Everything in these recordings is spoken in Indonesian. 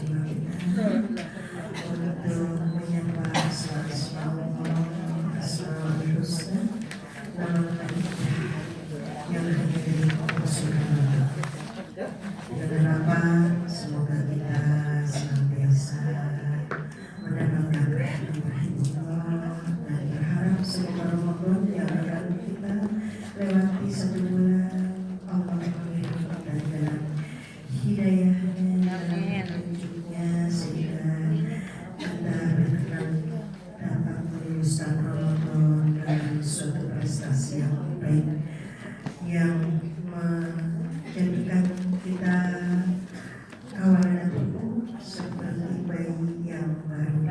jiwa kita untuk menyembah Asmaul Husna, nama yang hanya dari Allah Subhanahu. Dengan harapan semoga kita senantiasa mendapatkan rahmat dan berharap semoga Ramadan yang akan kita lewati satu bulan Allah mengirimkan dalam hidayahnya dan petunjuknya sehingga kita benar-benar dapat meluluskan Ramadan dengan suatu prestasi yang baik yang menjadikan kita kawanan tubuh seperti bayi yang baru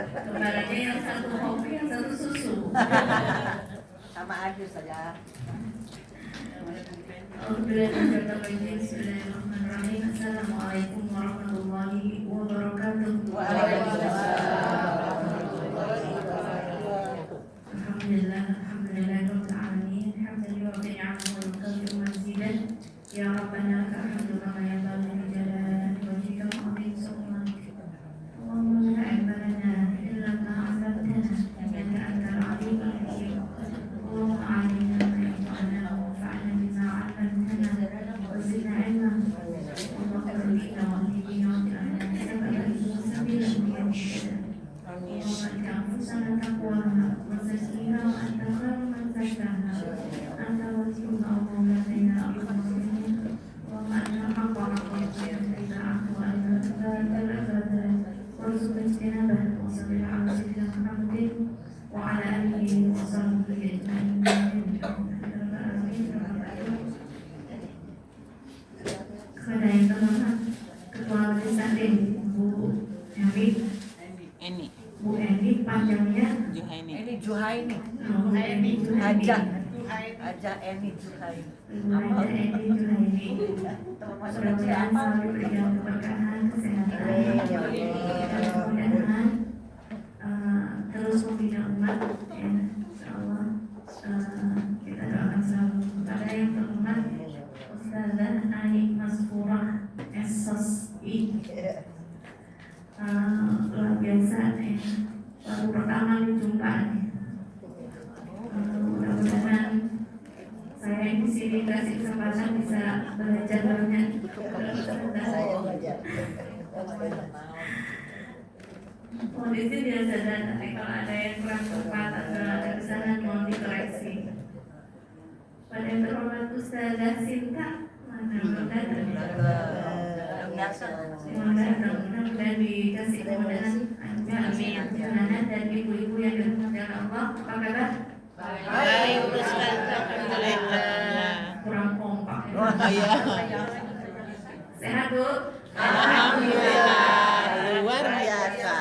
Kembarannya yang satu kopi, yang satu susu. Sama aja saja. Bismillahirrahmanirrahim. Assalamualaikum warahmatullahi wabarakatuh. Alhamdulillah, alhamdulillah rabbil alamin. Alhamdulillah wa ni'amahu wa yukafi'u mazidan. Ya Rabbana lakal hamdu kama yanbaghi li jalali wajhika wa 'azimi sultanik. Allahumma la ilma lana illa ma 'allamtana innaka antal 'alimul hakim. Allahumma 'allimna ma yanfa'una wanfa'na bima 'allamtana wa zidna 'ilma. Allahumma ihdina wa hdina wa ja'alna sababan sabila min syaitan. Allahumma ati anfusana taqwaha wa zakkiha wa anta khairu man zakkaha. Anta waliyuha wa mawlana ya arhamar rahimin. Allahumma arina al-haqqa haqqan warzuqna ittibaa'ahu warzuqna ijtinabahu wa salli ala sayyidina Muhammadin wa ala alihi wa sahbihi ajma'in. Kepada yang terhormat Ketua Majelis Taklim Bu Eni, Bu Eni panjangnya Ini Juhaini. Bu Eni Juhaini. Aja Eni Juhaini. Ibu Haja Eni Juhaini. Masuk Mudah-mudahan apa? selalu diberikan keberkahan, kesehatan, dan mudah-mudahan terus membina umat. Ya, insyaallah kita doakan selalu kepada yang terhormat Ustazah Ai Masfurah SSI. Luar biasa ya. Baru pertama dijumpa nih. Mudah-mudahan saya di sini kasih kesempatan bisa belajar banyak. Kondisi biasa dan nanti kalau ada yang kurang tepat atau ada kesalahan mohon dikoreksi. Pada yang terhormat Ustazah Sinta, mana mudah-mudahan dikasih kemudahan, amin, perjalanan dan ibu-ibu yang dirahmati Allah. Apa kabar? Baik, Ustaz. Alhamdulillah. Kurang kompak. Oh iya. Sehat Bu? Alhamdulillah. Luar biasa.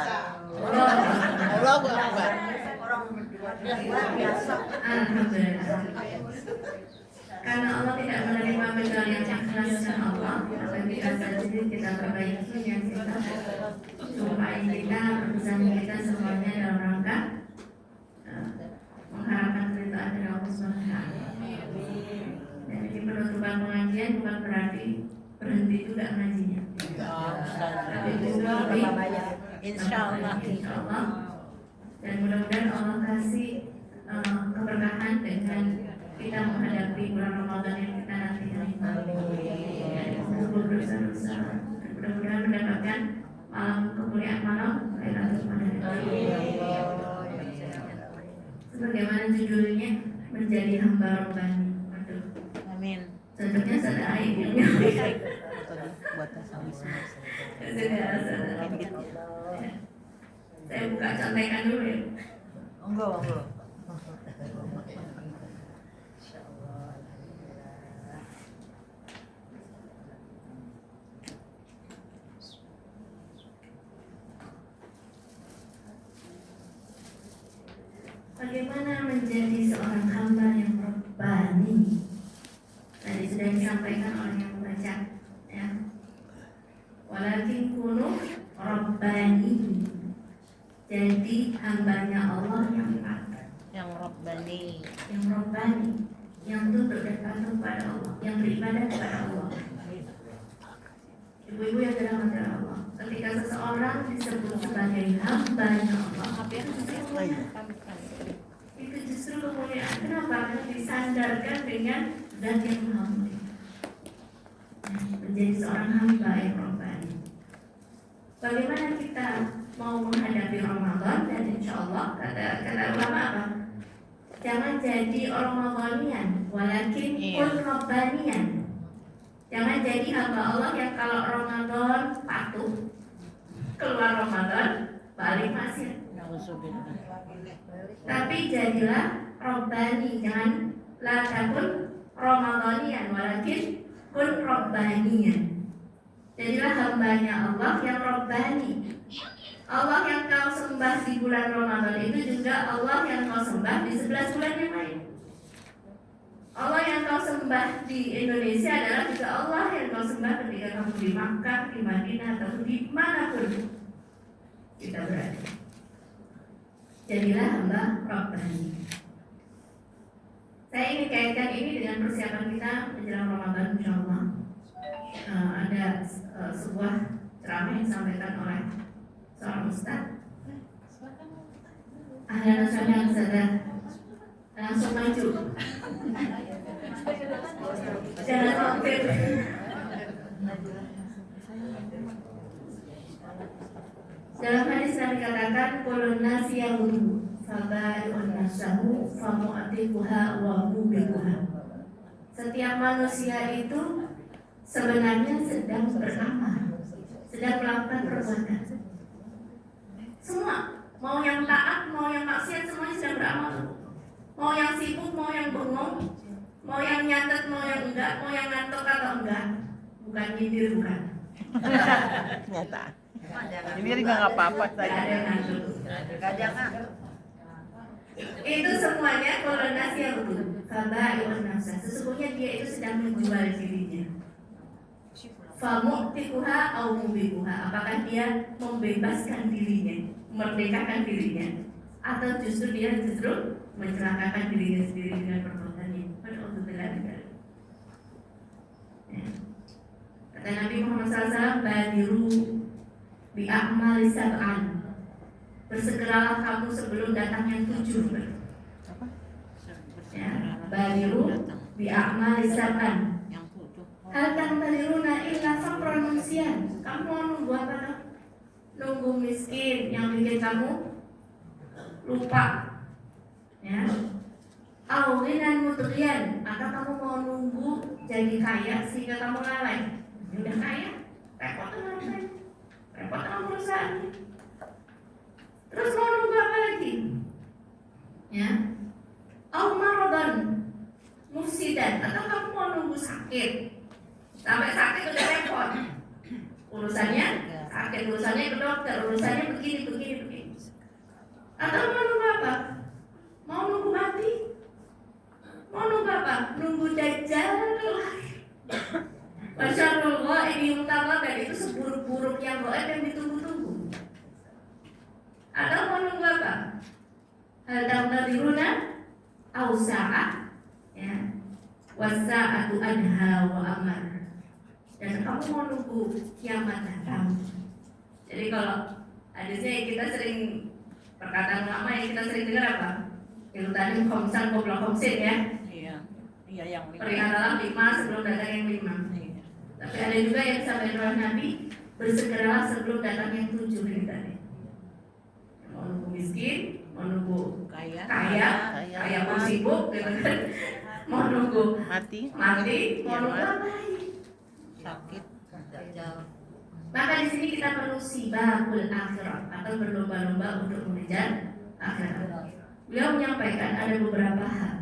Allahu Akbar. Orang berdua luar biasa. Alhamdulillah. Karena Allah tidak menerima kecuali yang ikhlas karena Allah. Maka kita sendiri kita perbaiki yang kita jumpai kita, perusahaan kita semuanya dalam rangka mengharapkan keridhaan dari Allah SWT. Dan di penutupan pengajian bukan berarti berhenti juga ngajinya. Tapi justru Insyaallah. Insyaallah. Dan mudah-mudahan Allah kasih keberkahan dengan kita menghadapi bulan Ramadan yang kita nanti ini. Dosa-dosa. Mudah-mudahan mendapatkan kemuliaan malam Lailatul Qadar. Sebagaimana judulnya, menjadi hamba Rabbani. Aduh, Amin. cocoknya sada air yang Buat sama semua. Saya buka contekan dulu ya. Enggak. Bagaimana menjadi seorang hamba yang Rabbani? jadi hambanya Allah yang taat, Yang Rabbani. yang robbani, yang tunduk dan patuh pada Allah, yang beribadah kepada Allah. Ibu-ibu yang dirahmati Allah, ketika seseorang disebut sebagai hambanya Allah, itu justru kemuliaan. Kenapa? Karena disandarkan dengan zat yang maha mulia, menjadi seorang hamba yang robbani. Bagaimana kita mau menghadapi Ramadan? Dan insya Allah kata ulama apa? Jangan jadi orang Ramadhanian, walakin kun Rabbanian. Jangan jadi hamba Allah yang kalau Ramadan patuh, keluar Ramadan balik maksiat. Tapi jadilah Rabbani, jangan la takun Ramadhanian, walakin kun Rabbanian. Jadilah hambanya Allah yang Rabbani. Allah yang kau sembah di bulan Ramadan itu juga Allah yang kau sembah di 11 bulan yang lain. Allah yang kau sembah di Indonesia adalah juga Allah yang kau sembah ketika kamu di Makkah, di Madinah, atau di manapun kita berada. Jadilah hamba Rabbani. Saya ingin kaitkan ini dengan persiapan kita menjelang Ramadan, insya Allah. Ada sebuah ceramah yang disampaikan oleh seorang ustaz. Ahlan wa sahlan Ustazah. Langsung maju. Jangan mampir. Dalam hadis Nabi katakan kulun nasi yahudu fabai'un nafsahu famu'atikuha wa mubiquha. Setiap manusia itu sebenarnya sedang beramal, sedang melakukan perbuatan. Semua, mau yang taat, mau yang maksiat, semuanya sedang beramal. Mau yang sibuk, mau yang bengong, mau yang nyatet, mau yang enggak, mau yang ngantuk atau enggak. Bukan nyindir, bukan. Nyata. Ini nggak apa-apa Tidak ada yang ngantuk. Itu semuanya kolonasi yang betul. Fabai'un nafsa. Sesungguhnya dia itu sedang menjual dirinya. Famu'tikuha au mubiquha. Apakah dia membebaskan dirinya, memerdekakan dirinya, atau justru dia mencelakakan dirinya sendiri dengan perbuatannya. Kata Nabi Muhammad SAW, badiru bi'amali sab'an. Bersegeralah kamu sebelum datang yang 7. Ya, badiru bi'amali sab'an. Hal tantadiruna illa faqran munsian. Kamu mau nunggu apa? Nunggu miskin yang bikin kamu lupa, ya? Au ghinan mutghiyan, atau kamu mau nunggu jadi kaya sehingga kamu lalai. Udah kaya, repot dengan repot dengan perusahaan. Terus mau nunggu apa lagi? Ya, au maradan mufsidan, atau kamu mau nunggu sakit sampai sakit udah repot. Urusannya sakit, urusannya ke dokter, urusannya begini. Atau mau nunggu apa? Mau nunggu mati? Mau nunggu apa? Nunggu dajjal lahir. Wasyarul ghaib yumtaqab, dan itu seburuk-buruk yang gaib yang ditunggu-tunggu. Atau mau nunggu apa? Hal tantadiruna au sa'ah, ya. Wasa'atu adha wa amar. Dan kamu mau nunggu kiamat datang. Jadi kalau hadisnya kita sering, perkataan lama yang kita sering dengar apa? Itu tadi khomsan qoblal khomsin, ya. Iya yang Peringatan 5 sebelum datang yang 5. Tapi ada juga yang disampaikan oleh Nabi, bersegeralah sebelum datang yang 7 ini tadi. Mau nunggu miskin, mau nunggu kaya pun sibuk, gitu kan. Mau nunggu mati, mau nunggu apa lagi? sakit. Maka di sini kita perlu sibakul akhirat, atau berlomba-lomba untuk mengejar akhirat. Beliau menyampaikan ada beberapa hal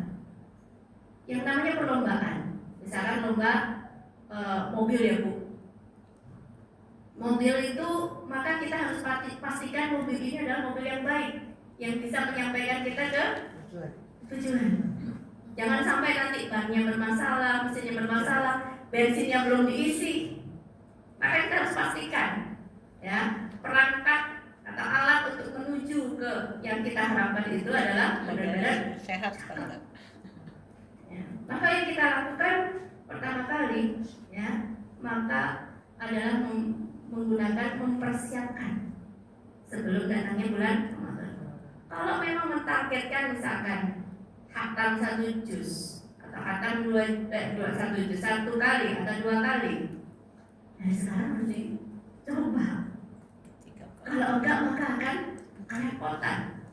yang namanya perlombaan. Misalkan lomba mobil, ya Bu. Mobil itu, maka kita harus pastikan mobil ini adalah mobil yang baik, yang bisa menyampaikan kita ke tujuan. Jangan sampai nanti bannya bermasalah, mesinnya bermasalah, bensinnya belum diisi. Maka kita harus pastikan, ya, perangkat atau alat untuk menuju menuju ke yang kita harapkan itu adalah benar-benar sehat banget. ya. Maka yang kita lakukan pertama kali ya, maka adalah menggunakan mempersiapkan sebelum datangnya bulan Ramadan. Kalau memang mentargetkan misalkan khatam 1 juz atau khatam 1 juz 1 kali atau 2 kali, nah sekarang harus dicoba. Kalau enggak maka akan kerepotan.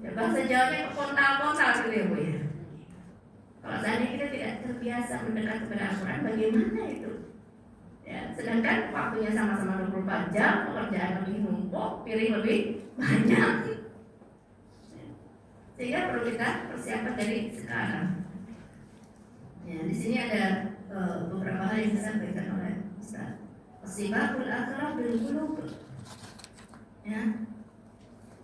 Ya, bahasa Jawanya kepontal-pontal gitu ya Bu ya. Kalau seandainya kita tidak terbiasa mendekat kepada Al-Quran, bagaimana itu? Ya, sedangkan waktunya sama-sama 24 jam, pekerjaan lebih numpuk, piring lebih banyak. Sehingga perlu kita persiapkan dari sekarang. Ya, di sini ada beberapa hal yang disampaikan oleh Ustaz. Sibabul akhirah bil qulub. Ya.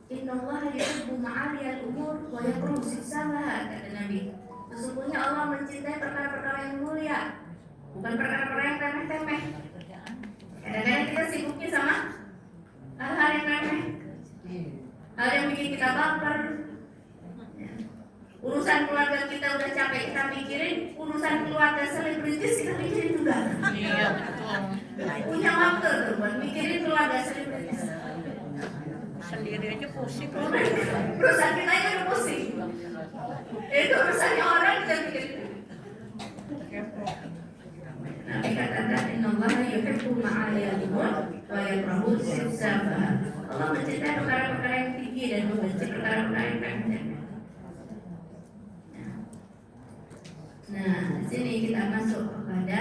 Innallaha yuhibbu ma'aliyal umur wa yakrahu sifsalaha, kata Nabi. Sesungguhnya Allah mencintai perkara-perkara yang mulia, bukan perkara-perkara yang remeh-temeh. Kadang-kadang kita sibuknya sama hal-hal yang remeh, hal yang bikin kita baper. Ya. Urusan keluarga kita udah capek kita mikirin, urusan keluarga selebritis kita mikirin juga. Iya, betul. Punya waktu tuh buat mikirin keluarga selebritis. Sendiri aja pusing. Urusan kita aja udah pusing. Itu urusannya orang kita pikirin. Nabi katakan innallaha yuhibbu ma'aliyal umur wa yakrahu sifsafaha. Allah mencintai perkara-perkara yang tinggi dan membenci perkara-perkara yang remeh. Nah, di sini kita masuk kepada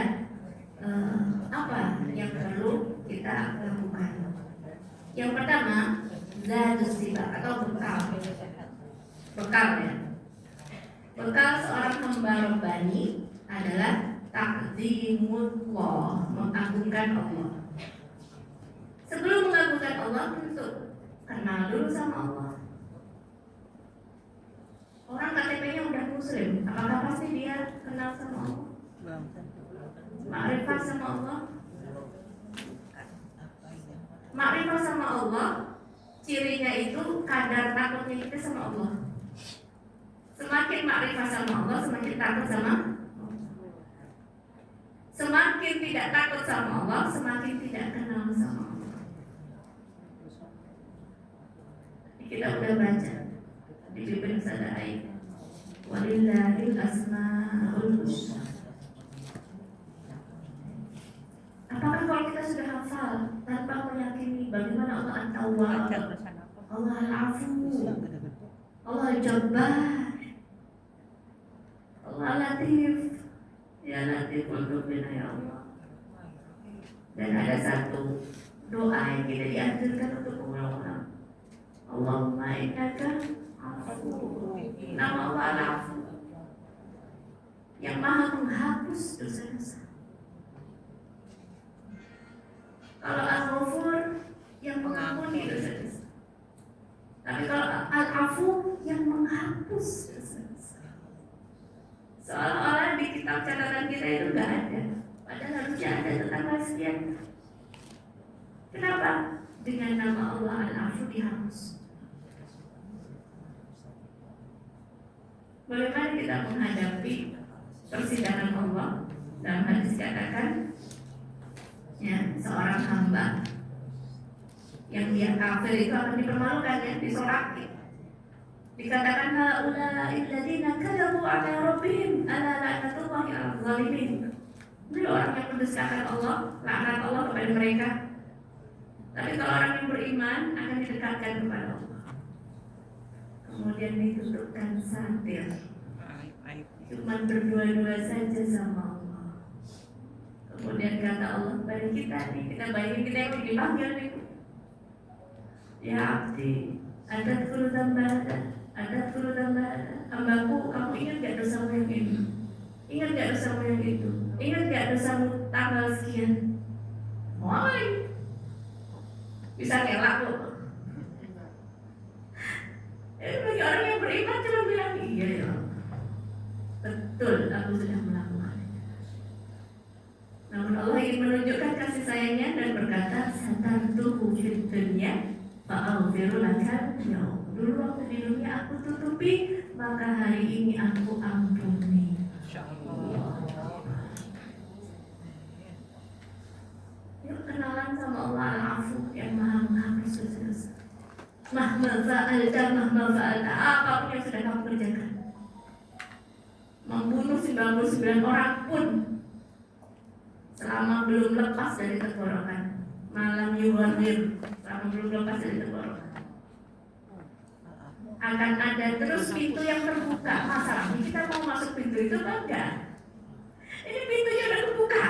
apa yang perlu kita lakukan. Yang pertama, zadus sibak atau bekal. Bekal ya. Bekal seorang hamba Rabbani adalah takzimullah, mengagungkan Allah. Sebelum mengagungkan Allah, tentu kenal dulu sama Allah. Orang KTP-nya udah muslim, apakah pasti dia kenal sama Allah? Makrifat sama Allah. Makrifat sama Allah, cirinya itu kadar takutnya kita sama Allah. Semakin makrifat sama Allah, semakin takut sama Allah. Semakin tidak takut sama Allah, semakin tidak kenal sama Allah. Kita udah baca di Bibir Sada ayat walillahil asmaul husna. Apakah kalau kita sudah hafal tanpa meyakini bagaimana Allah At-Tawwab, Allah Al-Afu, Allah Al-Jabbar, Allah Latif, ya Latif untuk bina ya Allah. Dan ada satu doa yang kita dianjurkan untuk mengulang-ulang. Allahumma innaka afu. Nama Allah Al-Afu, yang maha menghapus dosa-dosa. Kalau Al-Ghafur, yang mengampuni dosa-dosa. Tapi kalau Al-Afu, yang menghapus dosa-dosa. Seolah-olah di kitab catatan kita itu nggak ada, padahal harusnya ada tentang sekian. Kenapa? Dengan nama Allah Al-Afu dihapus. Bagaimana kita menghadapi persidangan Allah? Dalam hadis katakan, ya, seorang hamba yang dia kafir itu akan dipermalukan, ya, disoraki. Dikatakan haula'il ladzina kadzabu 'ala rabbihim ala la'natullahi 'alal zalimin. Ini orang yang mendustakan Allah, laknat Allah kepada mereka. Tapi kalau orang yang beriman akan didekatkan kepada Allah. Kemudian ditutupkan satir, cuma berdua-dua saja sama Allah. Kemudian kata Allah kepada kita nih, kita bayangin kita yang dipanggil nih, ya abdi, ada turut tambah, hambaku, kamu ingat gak dosamu yang ini? Ingat gak dosamu yang itu? Ingat gak dosamu tanggal sekian? Mulai bisa ngelak loh. Bagi orang yang beriman cuma bilang iya ya, betul aku sudah melakukannya. Namun Allah ingin menunjukkan kasih sayangnya dan berkata satartuhu fid dunya fa'al astaghfirullah, ya Allah, dulu waktu di dunia aku tutupi, maka hari ini aku ampuni. Yuk kenalan sama Allah Al-Afu yang maha menghapus dosa-dosa. Mahma fa'alta, apapun yang sudah kamu kerjakan, membunuh 99 orang pun, selama belum lepas dari tenggorokan, malam yuwarir, selama belum lepas dari tenggorokan, akan ada terus pintu yang terbuka. Masalahnya kita mau masuk pintu itu apa enggak? Ini pintunya udah terbuka.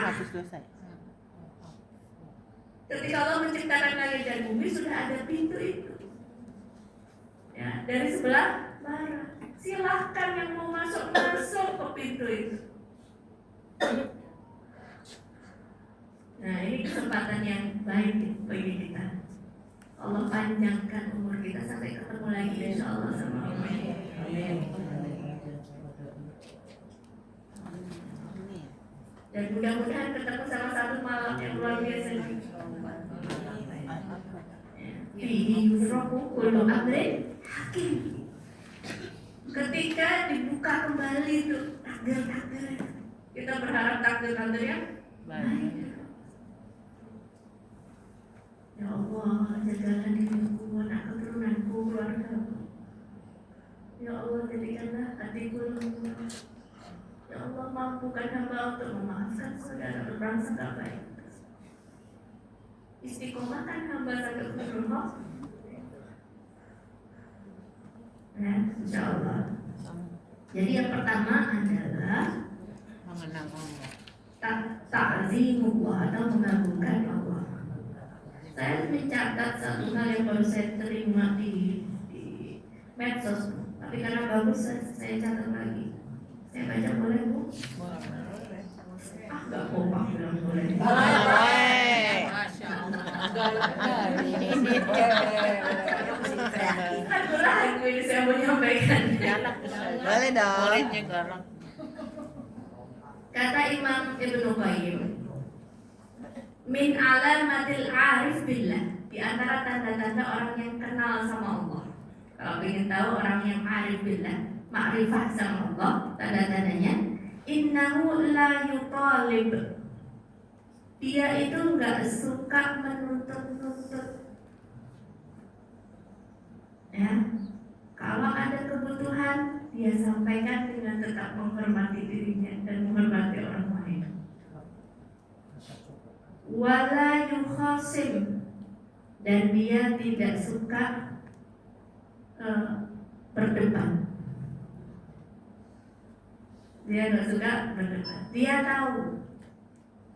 Ketika Allah menciptakan langit dan bumi, sudah ada pintu itu. Ya, dari sebelah barat. Silahkan yang mau masuk ke pintu itu. Nah, ini kesempatan yang baik bagi kita. Allah panjangkan umur kita sampai ketemu lagi insya Allah sama Allah. Dan mudah-mudahan ketemu sama satu malam yang luar biasa. Fihi yufraqu kullu amrin hakim. Ketika dibuka kembali itu takdir-takdir, kita berharap takdir-takdir yang baik. Ya Allah, jagalah diriku, anak keturunanku, keluargaku. Ya Allah, jadikanlah hatiku lembut. Ya Allah, mampukan hamba untuk memaafkan saudara berbangsa baik. Istiqomahkan hamba sampai husnul khotimah. Ya, insya Allah. Jadi yang pertama adalah mengenang Allah, ta'zimullah atau mengagungkan Allah. Saya mencatat satu hal yang baru saya terima di medsos, tapi karena bagus saya catat lagi. Saya baca boleh Bu? Gak kompak bilang boleh. Masya Allah. Aku ragu ini saya mau menyampaikan. Boleh dong. Muridnya galak. Kata Imam Ibnu Qayyim, min alamatil arif billah, di antara tanda-tanda orang yang kenal sama Allah. Kalau ingin tahu orang yang arif billah, makrifah sama Allah, tanda-tandanya innahu la yutalib. Dia itu enggak suka menuntut-nuntut. Ya, kalau ada kebutuhan, dia sampaikan dengan tetap menghormati dirinya dan menghormati orang lain. Wala yukhasim, dan dia tidak suka berdebat. Dia tidak suka berdebat. Dia tahu,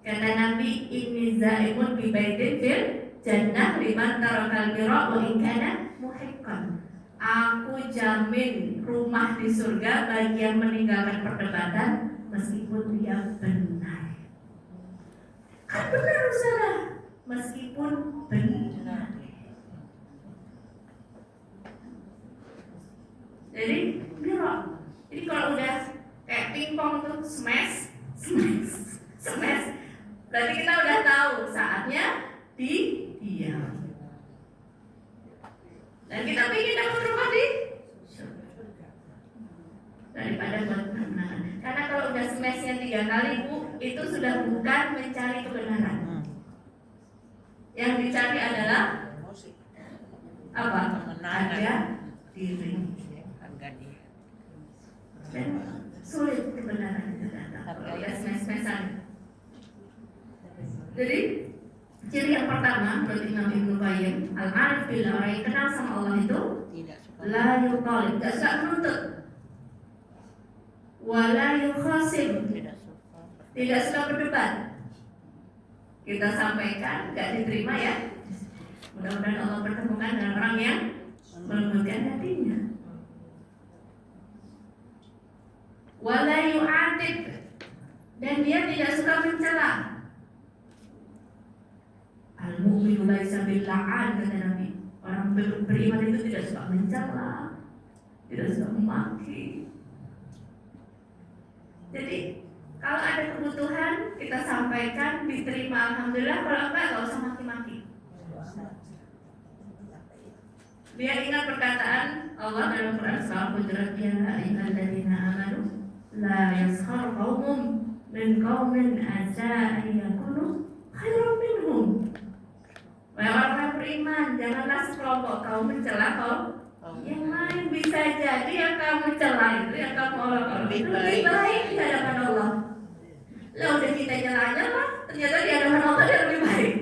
kata Nabi, ini zaimun bi baitin fil jannah liman tarakal mira wa in kana muhiqqan. Aku jamin rumah di surga bagi yang meninggalkan perdebatan meskipun dia benar. Kan benar Ustazah, meskipun benar. Jadi mira. Jadi kalau udah kayak pingpong tuh smash, berarti kita udah tahu saatnya diam. Dan kita ingin dapat rumah di surga daripada buat kemenangan. Karena kalau udah smashnya 3 kali Bu, itu sudah bukan mencari kebenaran. Yang dicari adalah apa? Harga diri. Harga diri. Dan sulit kebenaran itu datang kalau udah smash-smashan. Jadi ciri yang pertama menurut Imam Ibnu Qayyim, al-arif billah, orang yang kenal sama Allah itu Tidak suka. la yutalib, tidak suka menuntut, wala yukhasim, tidak suka berdebat. Kita sampaikan, nggak diterima ya. Mudah-mudahan Allah pertemukan dengan orang yang melembutkan hatinya. Wala yu'atib, dan dia tidak suka mencela. Al-mu'minu laisa bil-la'an, kata Nabi. Orang beriman itu tidak suka mencela, tidak suka memaki. Jadi kalau ada kebutuhan kita sampaikan, diterima alhamdulillah. Kalau enggak usah maki-maki. Dia ingat perkataan Allah dalam Quran surah Hujurat, ya ayyuhalladzina amanu la yaskhar qaumun min qaumin asa an yakunu khairan minhum. Wahai orang beriman, janganlah sekelompok kaum mencela kaum yang lain. Bisa jadi yang kamu cela itu, yang kamu olok-olok itu lebih baik di hadapan Allah. Lah udah kita nyela-nyela, ternyata di hadapan Allah dia lebih baik.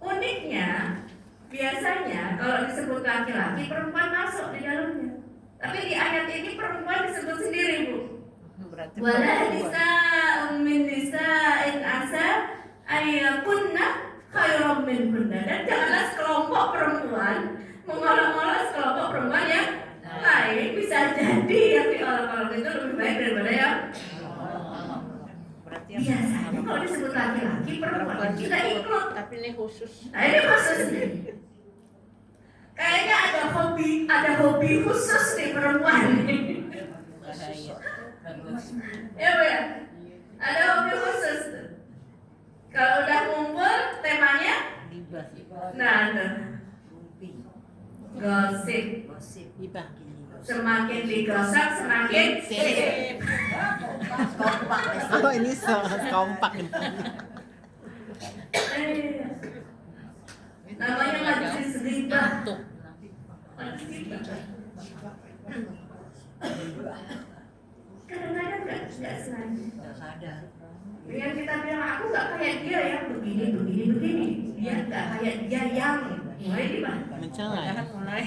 Uniknya, biasanya kalau disebut laki-laki, perempuan masuk di dalamnya. Tapi di ayat ini perempuan disebut sendiri, Bu. Berarti Wala nisa'un min nisa'in asa ayyakunna khairan minkunna. Dan janganlah sekelompok perempuan mengolok-olok sekelompok perempuan yang lain. Bisa jadi yang diolok-olok itu lebih baik daripada yang berarti biasanya. Kalau disebut laki-laki, perempuan juga ikut. Tapi ini khusus. Nah ini khusus nih. Kayaknya ada hobi khusus nih perempuan nih. Bahaya. Ya Bu ya, ada hobi khusus tuh. Kalau udah ngumpul temanya, Gibah. nah tuh, gosip. Gibah. Semakin digosok semakin sip. Oh ini kompak. Namanya majelis ghibah. Tuh. Majelis ghibah. Kadang-kadang nggak sengaja. Nggak sadar. Yang kita bilang aku nggak kayak dia ya, begini. Dia nggak kayak dia yang mulai gimana? Mencela. Jangan mulai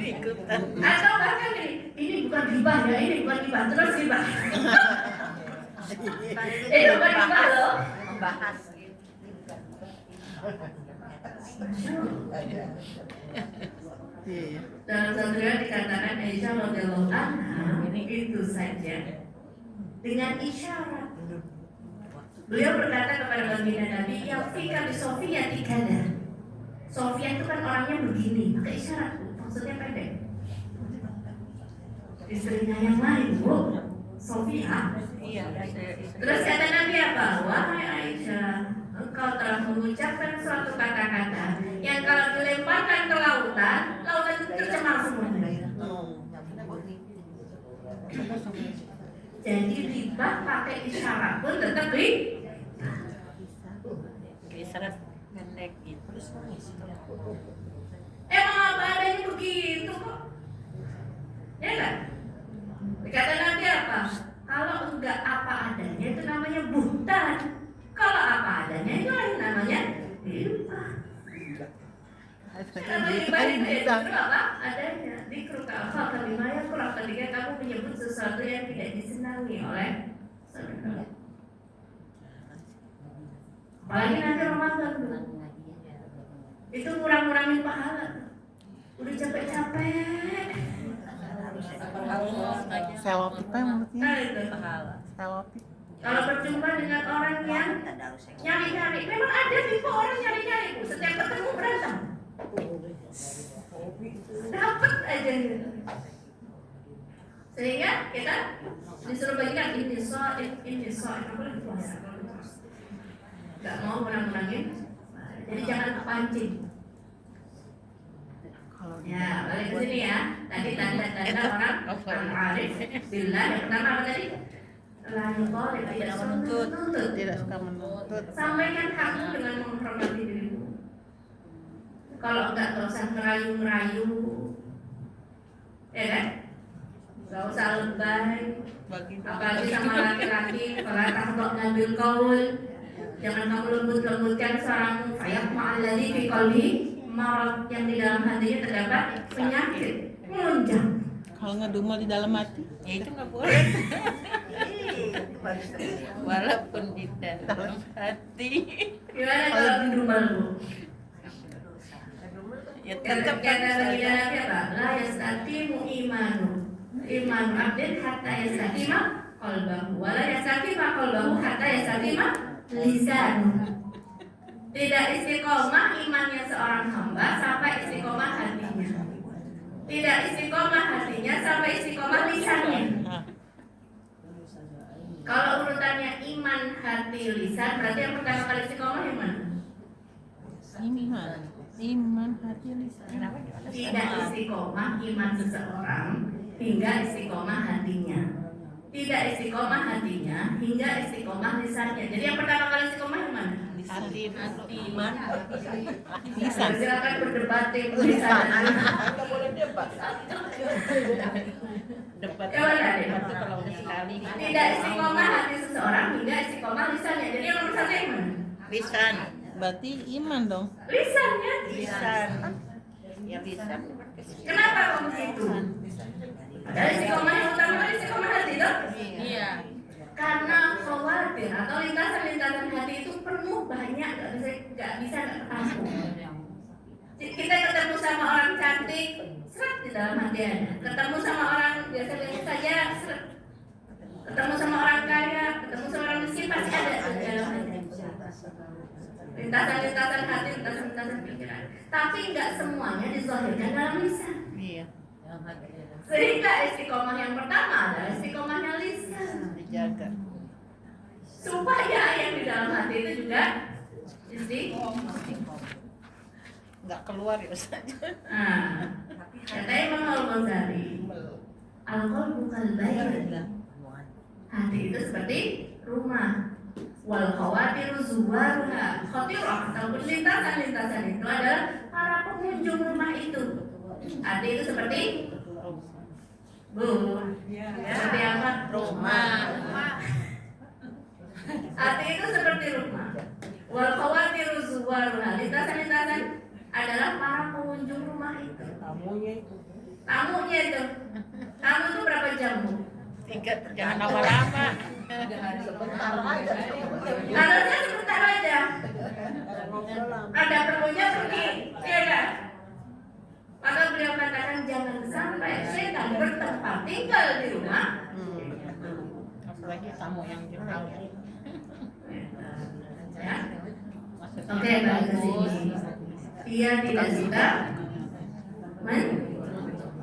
ikutan. Atau bahkan ini bukan gibah ya, ini bukan gibah, terus gibah. Ini bukan gibah loh. Membahas. Iya. Dalam satu riwayat dikatakan Aisyah radhiyallahu anha itu saja dengan isyarat. Beliau berkata kepada baginda Nabi, yang fika di Sofia tikada. Sofia itu kan orangnya begini, pakai isyarat, Bu. Maksudnya pendek. Istrinya yang lain, Bu, Sofia. Iya. Terus kata Nabi apa? Wahai Aisyah, engkau telah mengucapkan suatu kata-kata yang kalau dilemparkan ke lautan, lautan itu tercemar semuanya. Jadi riba pakai isyarat pun tetap Isyarat pendek gitu. emang apa adanya begitu kok? Ya kan? Kata Nabi apa? Kalau enggak apa adanya itu namanya buhtan. Kalau apa adanya itu namanya riba. Kalau riba itu justru apa? Adanya. Dikru ka'afa kabimaya kurang ketika kamu menyebut sesuatu yang tidak disenangi oleh saudara. Apalagi nanti Ramadan tuh. Itu kurang-kurangin pahala. Udah capek-capek. Sewa pipa mulutnya. Nah itu. Sewa pipa. Kalau berjumpa dengan orang yang nyari-nyari, memang ada tipe orang nyari-nyari, Bu. Setiap ketemu berantem. Dapat aja gitu. Sehingga kita disuruh bagikan ini soal apa lagi puasa. Gak mau menang-menangin. Jadi jangan kepancing. Ya, balik ke sini ya. Tadi tanda-tanda orang arif billah. Yang pertama apa tadi? Lalu tidak menuntut. Tidak suka menuntut. Sampaikan hakmu dengan menghormati dirimu. Kalau enggak usah ngerayu-ngerayu. Ya kan? Enggak usah lebay. Apalagi sama laki-laki. Kalau takut ngambil kaul, jangan kamu lembut-lembutkan suaramu. Fayak ma'alladzi fi qalbi marad, yang di dalam hatinya terdapat penyakit. Melunjak. Kalau ngedumel di dalam hati, Ya itu nggak boleh. Walaupun di dalam hati. Gimana kalau mendumel, Bu? Ya Tetap tetap kata baginda Nabi apa? La yastaqimu imanu abdin hatta yastaqima qalbahu wa la yastaqima qalbahu hatta yastaqima lisanu. Tidak istiqomah imannya seorang hamba sampai istiqomah hatinya. Tidak istiqomah hatinya sampai istiqomah lisannya. Kalau urutannya iman, hati, lisan, berarti yang pertama kali istiqomah yang mana? iman. Iman, hati, lisan. Tidak istiqomah iman seseorang hingga istiqomah hatinya. Tidak istiqomah hatinya hingga istiqomah lisannya. Jadi yang pertama kali istiqomah yang mana? Hati, Iman. lisan. Silakan berdebat di lisan. Debat Ya, mana? itu kalau udah sekali. Tidak istiqomah hati seseorang hingga istiqomah lisannya. Jadi yang nomor satu yang mana? Lisan. Berarti iman dong. Lisannya. Lisan. Ya lisan. Kenapa kok begitu? Ada istiqomah yang utama kan istiqomah hati dong? Iya. Karena khawatir atau lintasan-lintasan hati itu penuh banyak, nggak bisa nggak ketampung. Kita ketemu sama orang cantik, seret di dalam hati ada. Ketemu sama orang biasa-biasa saja, seret. Ketemu sama orang kaya, ketemu sama orang miskin pasti ada di dalam hati. Lintasan-lintasan hati, lintasan-lintasan pikiran. Tapi nggak semuanya dizahirkan dalam lisan. Iya. Sehingga istiqomah yang pertama adalah istiqomahnya lisan. Dijaga. Supaya yang di dalam hati itu juga istiqomah. Nggak keluar ya Ustaz. Nah, kata Imam Al-Ghazali, al-qalbu kalbayt. Hati itu seperti rumah. Wal khawatiru zuwaruha. Khatirah ataupun lintasan-lintasan itu adalah para pengunjung rumah itu. Hati itu seperti seperti apa? Rumah. Hati itu seperti rumah. Wal khawatiru zuwaruha. Lintasan-lintasan adalah para pengunjung rumah itu. Tamunya itu. Tamu itu berapa jam, Bu? 3, jangan lama-lama. Harusnya sebentar aja. Ada perlunya pergi, ya kan? Maka beliau katakan jangan sampai setan bertempat tinggal di rumah. Apalagi tamu yang jauh. Ya. Oke, balik ke sini. Dia tidak suka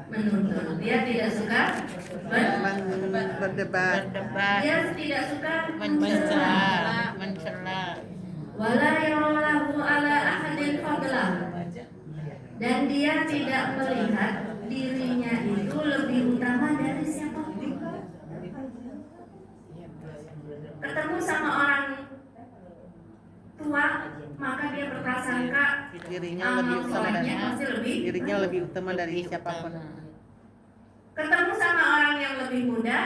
menuntut. Dia tidak suka Berdebat. Dia tidak suka Mencela. Wala yarawlahu ala ahadin fadlah. Dan dia tidak melihat dirinya itu lebih utama dari siapapun. Ketemu sama orang tua, maka dia berprasangka Dirinya lebih utama dari pasti lebih. dirinya lebih utama dari siapapun. Ketemu sama orang yang lebih muda,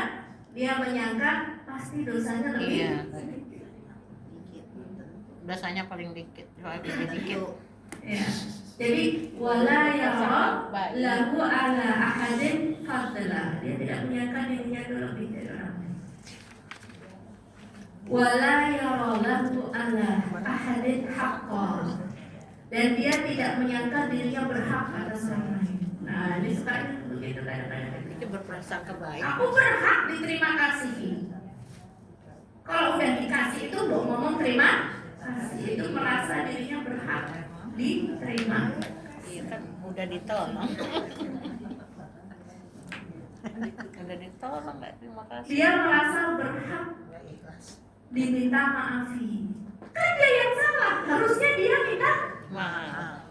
dia menyangka pasti dosanya lebih. Iya. Dosanya paling dikit, lebih dikit. Ya. Jadi wala yara lahu ala ahadin fadlah. Dia tidak menyangka dirinya itu lebih dari orang lain. Wala yara lahu ala ahadin haqqan. Dan dia tidak menyangka dirinya berhak atas orang lain. Nah, ini sukanya begitu kadang-kadang. Itu berprasangka baik. Aku berhak diterima kasih. Kalau udah dikasih itu mau ngomong terima kasih, itu merasa dirinya berhak diterima. Iya kan udah ditolong. Udah ditolong nggak terima kasih. Dia merasa berhak diminta maafi. Kan dia yang salah, harusnya dia minta. Maaf.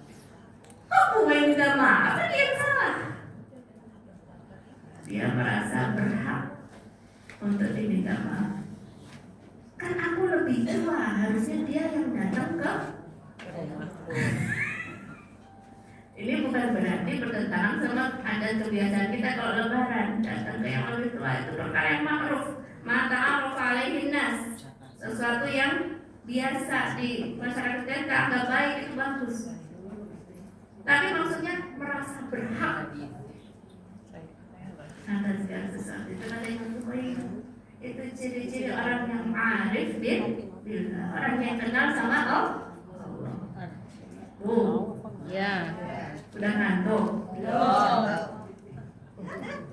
Kok gue yang minta maaf? Kan dia yang salah. Dia merasa berhak untuk diminta maaf. Kan aku lebih tua, harusnya dia yang datang ke. Ini bukan berarti bertentangan sama adat kebiasaan kita kalau lebaran datang ke yang lebih tua, itu perkara yang ma'ruf. Mata'aruf alaihin nas, sesuatu yang biasa di masyarakat kita anggap baik, itu bagus. Tapi maksudnya merasa berhak atas segala sesuatu. Itu kata Imam Bukhari. Itu ciri-ciri orang yang arif billah, orang yang kenal sama Allah. Ya. Udah ngantuk?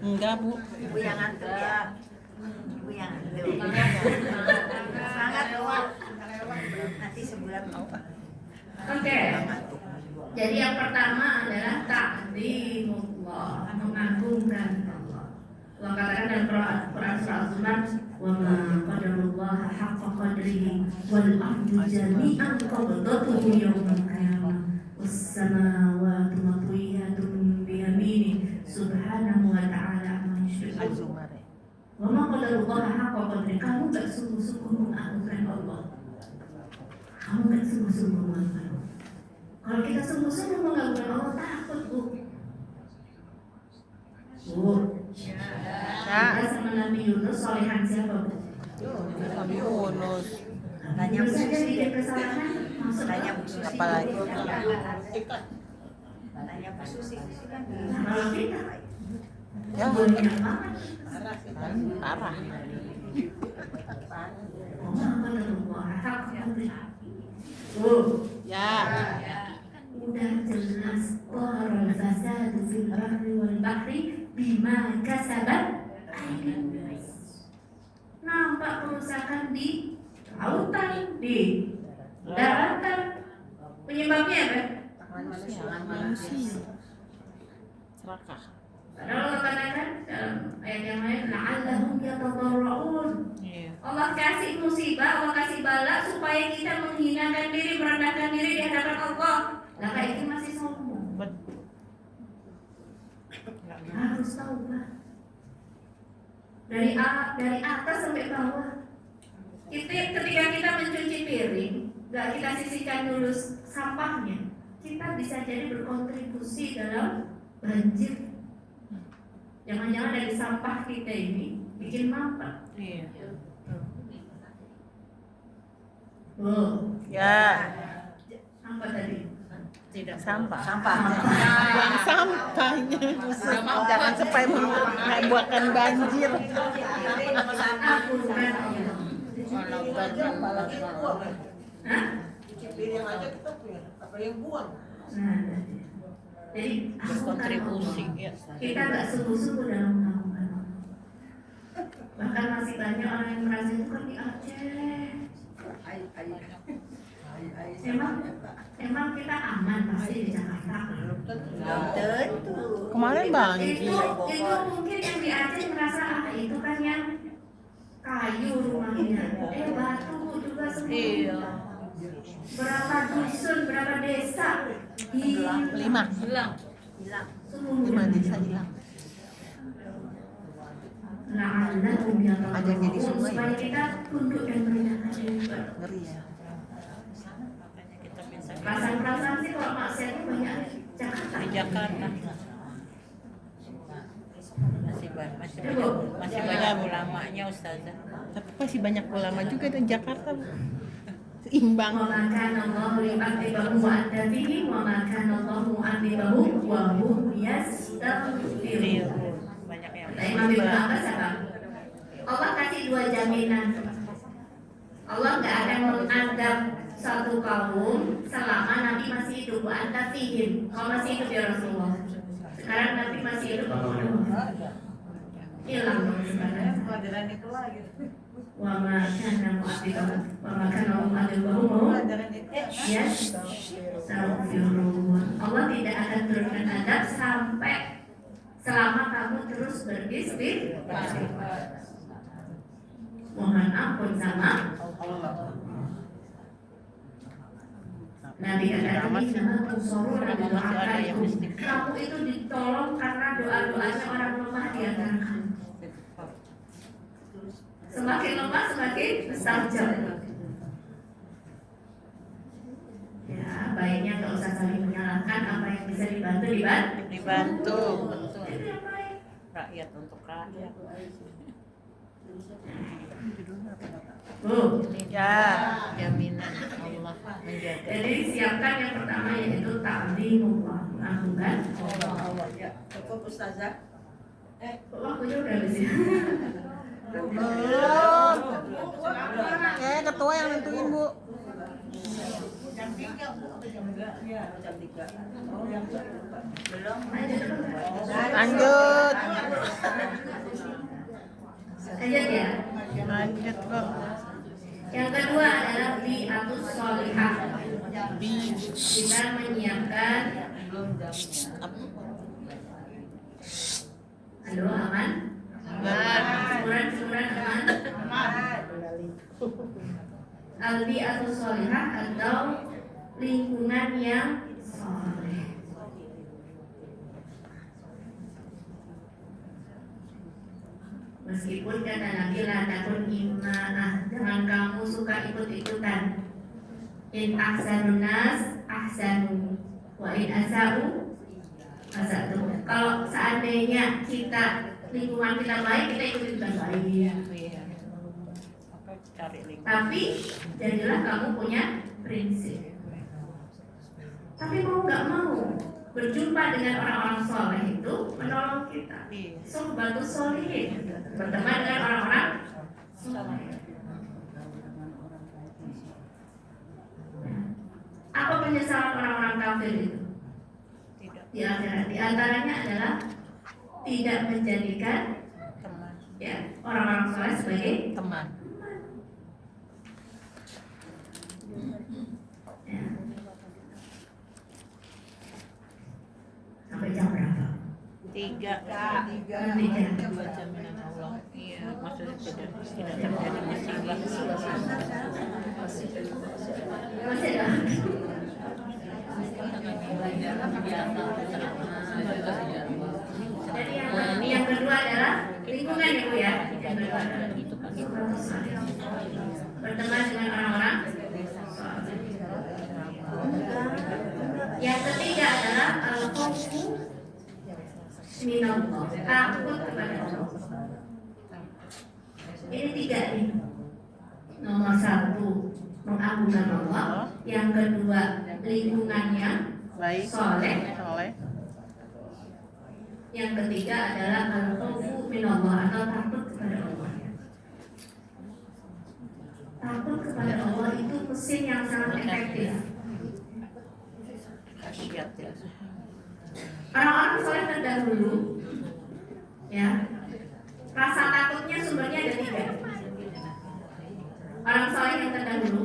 Enggak, Bu. Ibu yang ngantuk ya. Ibu yang ngantuk. Semangat doang. Nanti sebulan mau. Oke. Jadi yang pertama adalah ta'zimullah, mengagungkan Allah. Allah katakan dalam Quran surah Az-Zumar, "Wa ma qadarullaha haqqa qadrihi wal ardu jami'an qabdatuhu yawmal qiyamah والسماوات مطويات بيمينه سبحانه وتعالى عما يشركون Azumare. Wama qadarullah haqqa qadri. Kamu gak sungguh-sungguh mengagungkan Allah. Kamu gak sungguh-sungguh mengagungkan Allah. Kalau kita sungguh-sungguh mengagungkan Allah, takut bu. Bu, kita sama Nabi Yunus solehan siapa bu? Nabi Yunus. Tanya Bu saja Susi. bikin kesalahan, masuk Tanya Bu ke- Susi. Apalagi? Tanya Bu Susi. Susi kan Nah, kalau kita Ya, banyak banget. parah. Wama qadarullah haqqa qadri. Bu, Ya. udah jelas Dhaharal fasadu fil barri wal bahri bima kasabat aydin nas. Nampak kerusakan di lautan, di daratan. Penyebabnya apa? Manusia. Serakah. Padahal Allah katakan dalam ayat yang lain, la'allahum yatadarra'un. Iya. Allah kasih musibah, Allah kasih bala supaya kita menghinakan diri, merendahkan diri di hadapan Allah. Lah itu masih sombong. Harus taubat. Dari atas sampai bawah. Ketika kita mencuci piring, nggak kita sisihkan dulu sampahnya, kita bisa jadi berkontribusi dalam banjir. Jangan-jangan dari sampah kita ini bikin mampet. Iya. Oh, Ya. apa tadi? Tidak sampah. sampah. Buang sampahnya. Jangan sampai membuatkan banjir. Ampunkan Allah. Kalau banjir. Hah? Piring aja kita punya, apa yang buang? Nah, jadi Berkontribusi. Ya. kita nggak sungguh-sungguh dalam melakukan Allah. Bahkan masih banyak orang yang merasa itu kan di Aceh. Emang kita aman pasti di Jakarta. Belum tentu. Kemarin banjir. Itu mungkin yang di Aceh merasa itu kan yang kayu rumahnya, batu juga semua. Iya. Berapa dusun, berapa desa hilang. 5. Hilang. 5 desa hilang. La'allahum yataqun. Ada yang jadi sungai. Supaya kita tunduk dan merendahkan diri. Ngeri ya. Perasaan-perasaan sih kalau maksiatnya banyak Jakarta. Di Jakarta. Masih banyak ulamanya Ustazah. Tapi masih banyak ulama juga di Jakarta. Seimbang. Wa ma kana Allahu liyu'adzibahum wa anta fihim wa ma kana Allahu mu'adzibahum wa hum yastaghfirun. Banyak yang Kata Imam Ibnu Abbas apa? Allah kasih 2 jaminan. Allah nggak akan mengadab satu kaum selama Nabi masih hidup. Wa anta fihim. Kau masih hidup ya Rasulullah. Sekarang Nabi masih hidup. Hilang dong sekarang. Kehadiran itu lagi. Wa ma kana mu'adzibahum wa ma kana mu'adzibahum yes. Allah tidak akan turunkan adab sampai selama kamu terus beristighfar. Mohon ampun sama Nabi katakan nama tusorun dan doakan kamu itu ditolong karena doa-doanya orang lemah di antara kamu. Semakin lemah semakin mustajab. Ya, baiknya nggak usah saling menyalahkan, apa yang bisa dibantu dibantu. Betul. Itu yang baik. Rakyat untuk rakyat. Ya, jaminan Allah menjaga. Jadi siapkan yang pertama yaitu ta'zimullah, mengagungkan. Cukup Ustazah. Waktunya udah habis ya. Belum. Ketua yang nentuin, Bu. Jam 3 Bu, atau jam 2? Iya, jam 3. Oh, yang belum. Lanjut. Lanjut ya. Lanjut, Bu. Yang kedua adalah bi'atus sholihah. Bi. Kita menyiapkan. Halo, aman? Surat aman? Al-bi'atus sholihah atau lingkungan yang soleh. Meskipun kata Nabi la takun ima'ah, jangan kamu suka ikut-ikutan. In ahsanun nas ahsanu wa in asa'u asa'tu. Kalau seandainya lingkungan kita baik, kita ikut-ikutan baik. Iya. Apa cari link. Tapi jadilah kamu punya prinsip. Tapi mau nggak mau berjumpa dengan orang-orang soleh itu menolong kita. Iya. Sohbatus solihin, berteman dengan orang-orang soleh. Apa penyesalan orang-orang kafir itu Tidak di akhirat? Di antaranya adalah tidak menjadikan teman. ya orang-orang soleh sebagai Teman. ya. Sampai jam berapa? 3 Tiga. baca minat Allah. Iya, maksudnya tidak terjadi musibah. Masih ada. Jadi yang kedua adalah lingkungan ya Bu ya. Yang kedua adalah berteman dengan orang-orang soleh. Yang ketiga adalah al-khawfu minallah, takut kepada Allah. Ini 3 nih. Nomor 1 mengagungkan Allah, yang kedua lingkungannya Baik. soleh, Soleh. yang ketiga adalah al-khawfu minallah atau takut kepada Allah. Takut kepada Allah itu mesin yang sangat efektif. Kasiat ya. Orang-orang soleh terdahulu, ya, rasa takutnya sumbernya ada 3. Orang soleh yang terdahulu,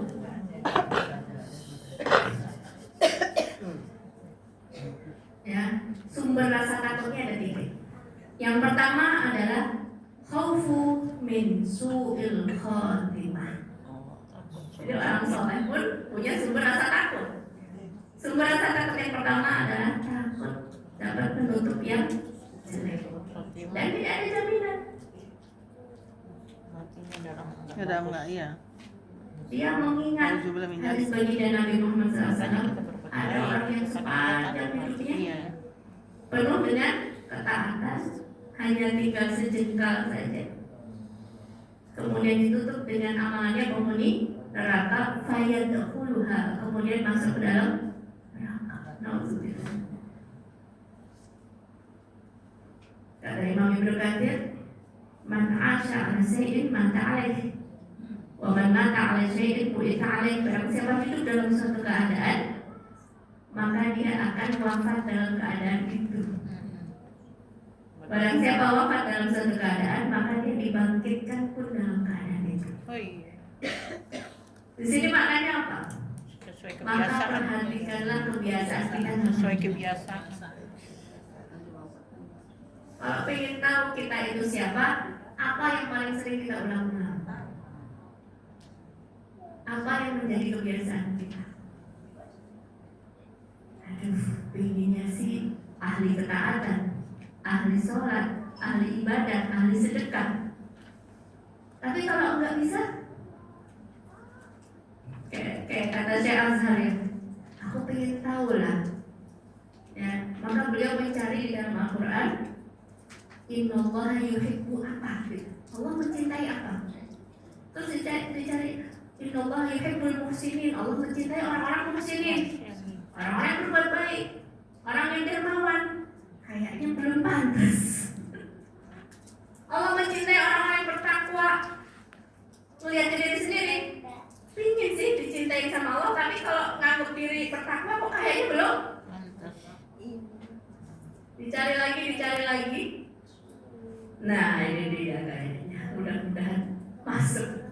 ya, sumber rasa takutnya ada 3. Yang pertama adalah khaufu min su'il khatimah. Jadi orang soleh pun punya sumber rasa takut. Sumber rasa takut yang pertama adalah takut dapat penutup yang jelek dan tidak ada jaminan. Matinya dalam enggak, iya. Dia mengingat hadis baginda Nabi Muhammad SAW, ada orang yang sepanjang hidupnya Iya. penuh dengan ketaatan, hanya tinggal sejengkal saja. Kemudian ditutup dengan amalannya penghuni neraka, fayadkhuluha, kemudian masuk ke dalam neraka. Nauzubillah. Kata Imam Ibnu Katsir, man 'asha 'ala syai'in mata 'alaihi wa man mata 'ala syai'in bu'itha 'alaihi. Barang siapa hidup dalam suatu keadaan, maka dia akan wafat dalam keadaan itu. Barang siapa wafat dalam suatu keadaan, maka dia dibangkitkan pun dalam keadaan itu. Oh iya. Di sini maknanya apa? Sesuai Maka kebiasaan. perhatikanlah kebiasaan kita. Sesuai kebiasaan. Kalau pengen tahu kita itu siapa, apa yang paling sering kita ulang-ulang? Apa yang menjadi kebiasaan kita? Aduh, pengennya sih ahli ketaatan, ahli sholat, ahli ibadah, ahli sedekah. Tapi kalau enggak bisa, kayak kata Syekh Azhar ya, aku pengen tahu lah. Ya, maka beliau mencari di dalam Al-Quran, Innallaha yuhibbu apa? Allah mencintai apa? Terus dicari Innallaha yuhibbul muhsinin. Allah mencintai orang-orang muhsinin, orang-orang yang berbuat baik, orang yang dermawan. Kayaknya belum pantas. Allah mencintai orang-orang yang bertakwa. Melihat diri sendiri, pingin sih dicintai sama Allah, tapi kalau nganggap diri bertakwa kok kayaknya belum. Dicari lagi. Nah, ini dia kayaknya. Mudah-mudahan masuk.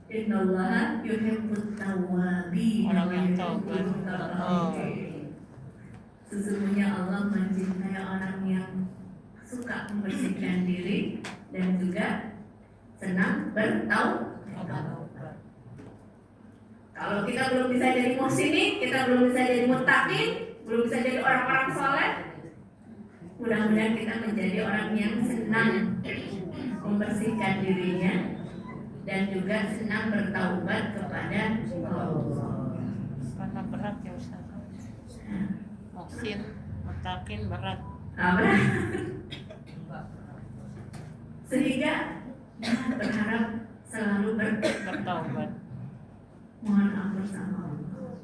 Innallaha yuhibbut tawwabin. Orang yang taubat. Oh. Sesungguhnya Allah mencintai orang yang suka membersihkan diri dan juga senang bertaubat. Kalau kita belum bisa jadi muhsinin, kita belum bisa jadi muttaqin, belum bisa jadi orang-orang soleh. Mudah-mudahan kita menjadi orang yang senang membersihkan dirinya dan juga senang bertaubat kepada Allah. Karena berat ya Ustaz. Moksin, mutakin berat. Apa? Sehingga berharap selalu Bertaubat. mohon ampun sama Allah.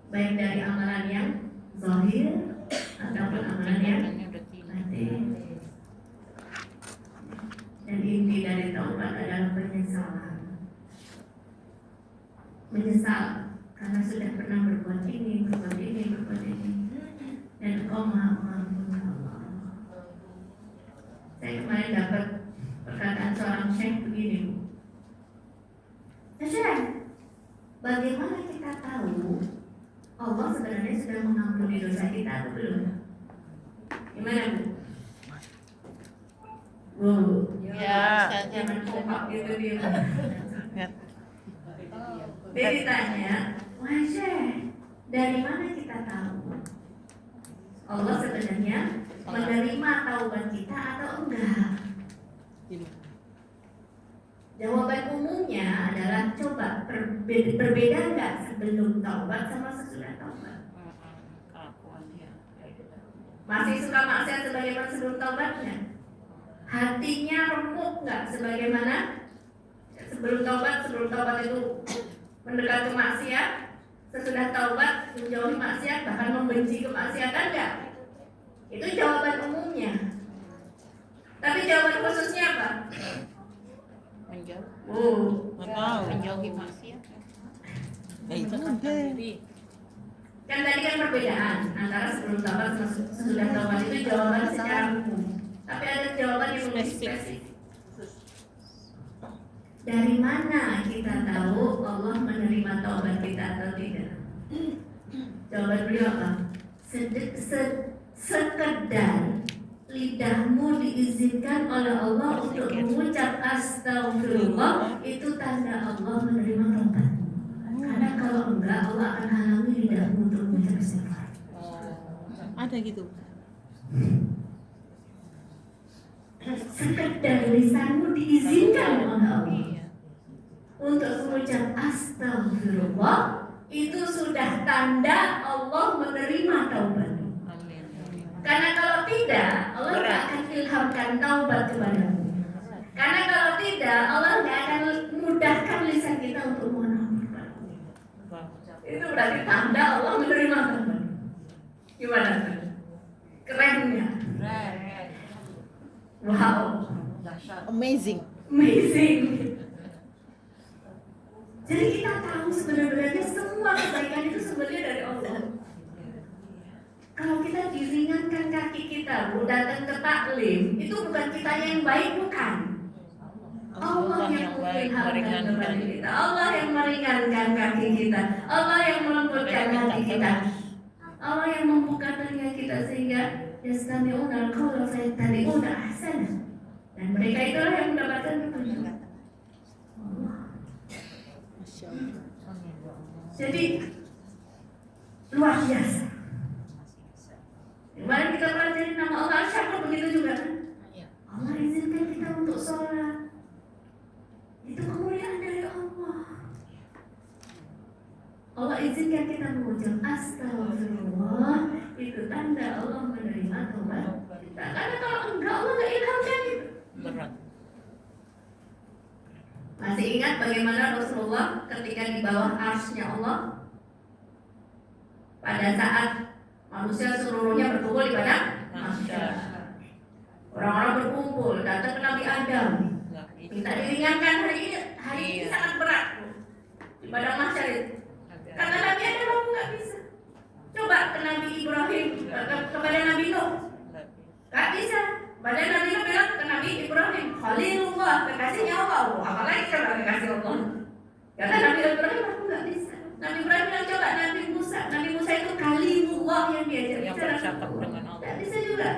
Baik dari amalan yang zahir ataupun amalan yang Ini udah tinggi. batin. Dan inti dari taubat adalah penyesalan. Menyesal karena sudah pernah berbuat ini, berbuat ini, berbuat ini. Dan engkau maha mengampuni Allah. Saya kemarin dapat perkataan seorang syekh begini, Bu. Syekh, bagaimana kita tahu Allah sebenarnya sudah mengampuni dosa kita atau belum? Gimana, Bu? Bu, Ya. jangan kompak gitu dia. Ya. Dia ditanya, wah Syekh, dari mana kita tahu Allah sebenarnya menerima taubat kita atau enggak? Jawaban umumnya adalah coba berbeda enggak sebelum taubat sama sesudah taubat? Kelakuannya. Masih suka maksiat sebagaimana sebelum taubatnya? Hatinya remuk enggak sebagaimana sebelum taubat? Sebelum taubat itu mendekati maksiat, sesudah taubat menjauhi maksiat, bahkan membenci kemaksiatan enggak? Itu jawaban umumnya. Tapi jawaban khususnya apa? Menjauh. Oh, Nggak tahu. Menjauhi maksiat. Ya itu kan kan tadi kan perbedaan antara sebelum taubat sama sesudah taubat itu jawaban secara umum. Tapi ada jawaban yang lebih spesifik. Dari mana kita tahu Allah menerima taubat kita atau tidak? Jawaban beliau apa? Sekedar lidahmu diizinkan oleh Allah untuk mengucap astagfirullah, itu tanda Allah menerima taubatmu. Karena kalau enggak, Allah akan halangi lidahmu untuk mengucap istighfar. ada gitu. Sekedar lisanmu diizinkan oleh Allah untuk mengucap astagfirullah, itu sudah tanda Allah menerima taubatmu. Amin. Karena kalau tidak, Allah tidak akan ilhamkan taubat kepadamu. Karena kalau tidak, Allah tidak akan mudahkan lisan kita untuk mohon ampun kepadamu. Itu berarti tanda Allah menerima taubat. Gimana? Kerennya. Wow, Amazing. amazing. Jadi kita tahu sebenarnya semua kebaikan itu sebenarnya dari Allah. Kalau kita diringankan kaki kita, Bu, datang ke taklim, itu bukan kita yang baik, bukan. Allah yang meringankan kepada kita, Allah yang meringankan kaki kita, Allah yang melembutkan hati kita, Allah yang membuka telinga kita sehingga yastami'una al-qawla fayattabi'una ahsana. Dan mereka itulah yang mendapatkan petunjuk. Masya Allah. Jadi luar biasa. Kemarin kita pelajari nama Allah Asy-Syakur, begitu juga kan? Allah izinkan kita untuk sholat. Itu kemuliaan dari Allah. Allah izinkan kita mengucap astagfirullah, itu tanda Allah menerima taubat kita. Karena kalau enggak, Allah nggak ilhamkan itu. Berat. Masih ingat bagaimana Rasulullah ketika di bawah arsy-Nya Allah pada saat manusia seluruhnya berkumpul di padang mahsyar. Orang-orang berkumpul, datang ke Nabi Adam, Nggak bisa. minta diringankan hari ini sangat berat di padang mahsyar itu. Karena Nabi Adam aku nggak bisa. Coba ke Nabi Ibrahim, kepada Nabi Nuh, Nggak bisa. nggak bisa. Padahal Nabi Nuh bilang ke Nabi Ibrahim, Khalilullah, kekasihnya Allah. Apalagi kalau kekasih Allah. Kata Nabi Ibrahim, aku nggak bisa. Nabi Ibrahim bilang coba Nabi Musa. Nabi Musa itu Kalimullah yang diajar Yang bicara bercakap sama Allah. dengan Allah. Nggak bisa juga.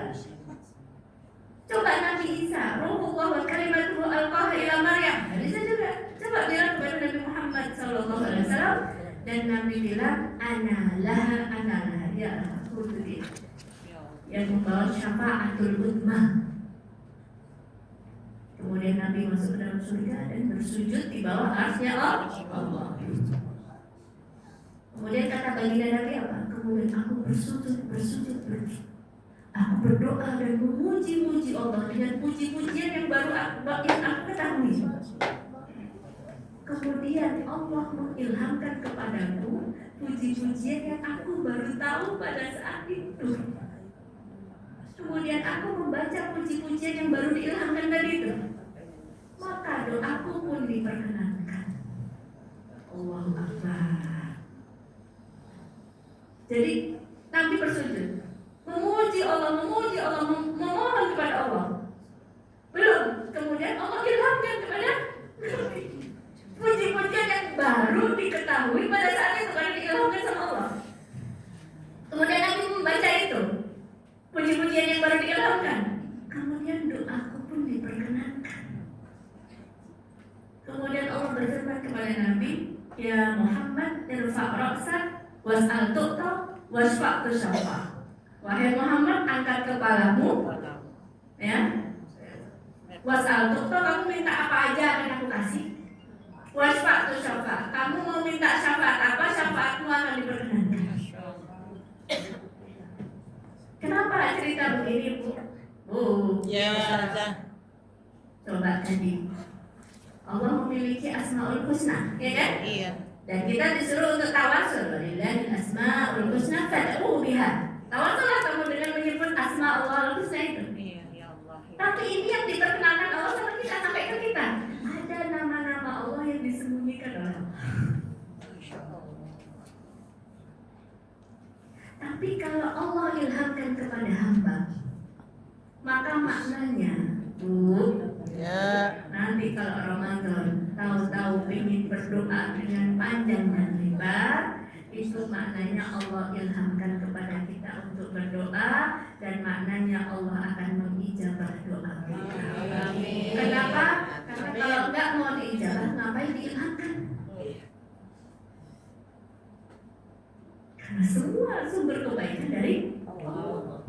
Coba Nabi Isa, Ruhullah wa kalimatuhu alqaha ila Maryam. Nggak bisa juga. Coba bilang kepada Nabi Muhammad sallallahu alaihi wasallam, dan Nabi bilang ana laha ya aku itu dia yang membawa syafaatul ummah. Kemudian Nabi masuk ke dalam surga dan bersujud di bawah arsy Allah. Kemudian kata baginda Nabi apa? Kemudian aku bersujud. Aku berdoa dan memuji-muji Allah dengan puji-pujian yang aku ketahui. Kemudian Allah mengilhamkan kepadaku puji-pujian yang aku baru tahu pada saat itu. Kemudian aku membaca puji-pujian yang baru diilhamkan tadi itu. Maka doaku pun diperkenankan. Allahu Akbar. Jadi Nabi bersujud, memuji Allah, memohon kepada Allah. Belum, kemudian Allah ilhamkan kepada Nabi. Puji-pujian yang baru diketahui pada saat itu karena diilhamkan sama Allah. Kemudian Nabi membaca itu, puji-pujian yang baru diilhamkan. Kemudian doaku pun diperkenankan. Kemudian Allah berfirman kepada Nabi, ya Muhammad, irfa' ra'sak was'al tu'ta wasfa' tusyafa. Wahai Muhammad, angkat kepalamu, ya. Was'al tu'ta, kamu minta apa aja akan aku kasih. Wasfa' tusyafa, kamu mau minta syafaat apa, syafaatmu akan diperkenankan. Kenapa cerita begini, Bu? Bu, Ya, Ustazah. coba tadi Allah memiliki Asmaul Husna, ya kan? Iya. Dan kita disuruh untuk tawasul. Walillahi Asmaul Husna fad'u biha. Tawasullah kamu dengan menyebut Asmaul Husna itu. Iya, ya Allah. Tapi ini yang diperkenalkan Allah sama kita sampai ke kita. Ada nama-nama Allah yang disembunyikan oleh Allah. Tapi kalau Allah ilhamkan kepada hamba, maka maknanya, Bu, Ya. nanti kalau Ramadan tahu-tahu ingin berdoa dengan panjang dan lebar, itu maknanya Allah ilhamkan kepada kita untuk berdoa, dan maknanya Allah akan mengijabah doa kita. Amin. Kenapa? Karena kalau enggak mau diijabah, ngapain diilhamkan? Karena semua sumber kebaikan dari Allah.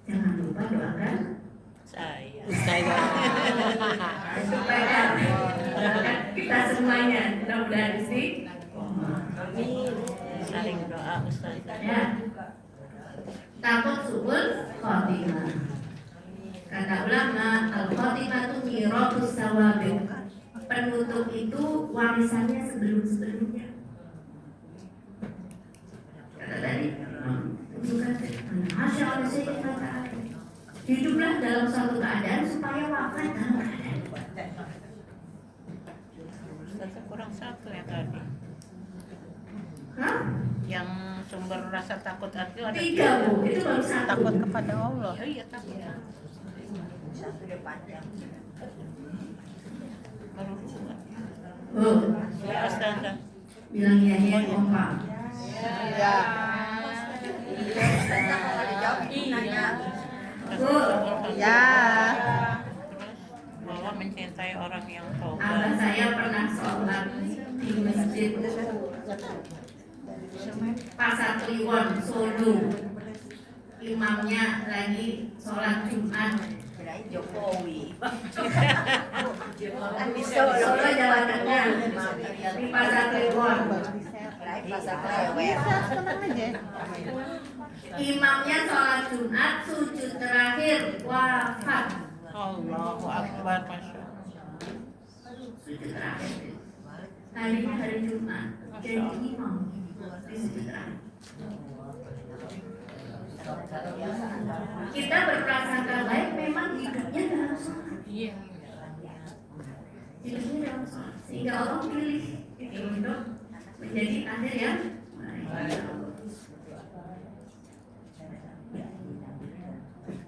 Jangan lupa doakan Saya. supaya doakan kita semuanya mudah-mudahan isi Saling doa Ustazah. ya. Takut suul khotimah. Kata ulama, al-khotimah itu miratus sawabiq. Penutup itu warisannya sebelum-sebelumnya. Kata tadi, Masya Allah, saya kata hiduplah dalam suatu keadaan supaya wafat dalam keadaan. Ustazah kurang satu yang tadi. Hah? Yang sumber rasa takut itu ada 3, Bu, itu baru 1. takut kepada Allah. Oh iya, takut. Satu dia panjang. Baru 2. Oh, Ya, Ustazah. bilang ya kompak. Ya. Ustazah kalau dijawab nanya. Bu, Ya. Bahwa mencintai orang yang abah taubat. saya pernah sholat di masjid Pasar Kliwon, Solo. Imamnya lagi sholat Jumat. Kirain Jokowi. Kan di Solo, Jawa Tengah, di Pasar Kliwon. Kirain pasar klewer. Imamnya sholat Jumat, sujud terakhir, wafat. Allahu Akbar, Masya Allah. Sujud terakhir. Harinya hari Jumat, jadi imam di sujud terakhir. Kita berprasangka baik memang hidupnya dalam sholat. Iya. Hidupnya dalam sholat. Sehingga Allah pilih itu untuk menjadi akhir yang baik.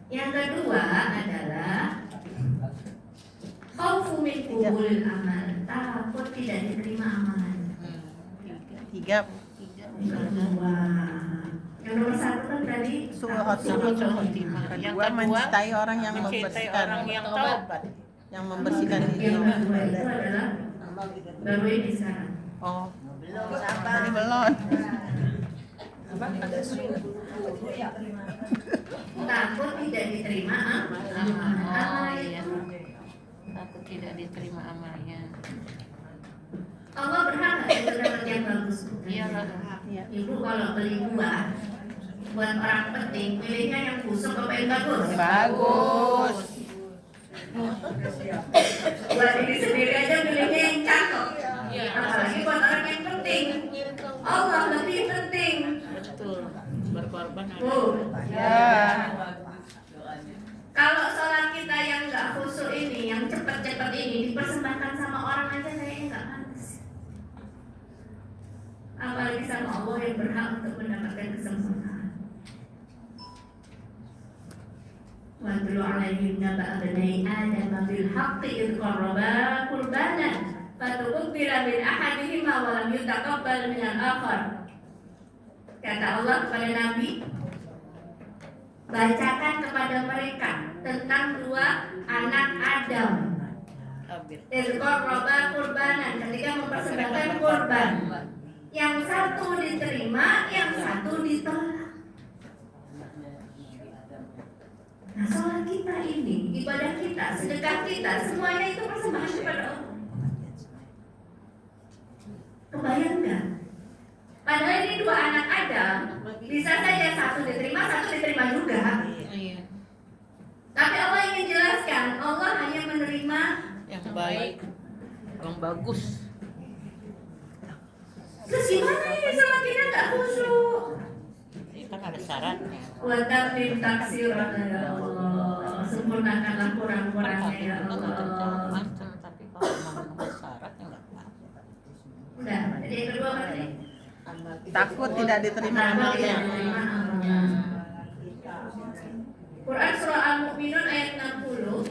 Yang kedua adalah khaufu min qubulil amal, takut tidak diterima amalan. 3. Kedua, yang nomor 1 kan tadi Suul takut suul khotimah. khotimah. Yang Kedua, kedua, mencintai orang yang mencintai membersihkan, orang yang taubat. yang membersihkan diri. Yang kedua itu adalah baru ini sekarang. Oh, Belum sabar. Tadi belum. Takut tidak diterima amal iya. itu. Takut tidak diterima amalnya. Allah berhak nggak itu dapat yang bagus? Iya lah. Iya. Ibu kalau beli buah buat orang penting, pilihnya yang busuk apa yang bagus? Bagus. Buat diri sendiri aja pilihnya yang cakep. Apalagi buat orang yang penting. Allah lebih penting. Betul. Berkorban ada. Bu, Ya. kalau sholat kita yang nggak khusyuk ini, yang cepet-cepet ini dipersembahkan sama orang aja kayaknya nggak pantas. Apalagi sama Allah yang berhak untuk mendapatkan kesempurnaan. Watlu alaihim naba'a bani Adam bil haqqi idh qarraba qurbanan fatuqbila min ahadihima wa lam yutaqabbal min al-akhar. Kata Allah kepada Nabi, bacakan kepada mereka tentang dua anak Adam. Idh qarraba qurbanan, ketika mempersembahkan kurban. Yang satu diterima, yang satu ditolak. Nah, sholat kita ini, ibadah kita, sedekah kita, semuanya itu persembahan kepada Allah. Kebayang nggak? Padahal ini dua anak Adam, bisa saja satu diterima, satu diterima juga. Iya. Tapi Allah ingin jelaskan, Allah hanya menerima Yang baik, yang bagus. terus gimana ini sholat kita nggak khusyuk? Kan ada syaratnya. Watabim taksiran ya Allah, sempurnakanlah kurang-kurangnya ya Allah. Macam tapi kalau memenuhi syaratnya nggak apa-apa. Udah, jadi yang kedua apa tadi? Takut tidak diterima Takut amalnya. tidak diterima amalnya. Quran surah Al-Mu'minun ayat 60.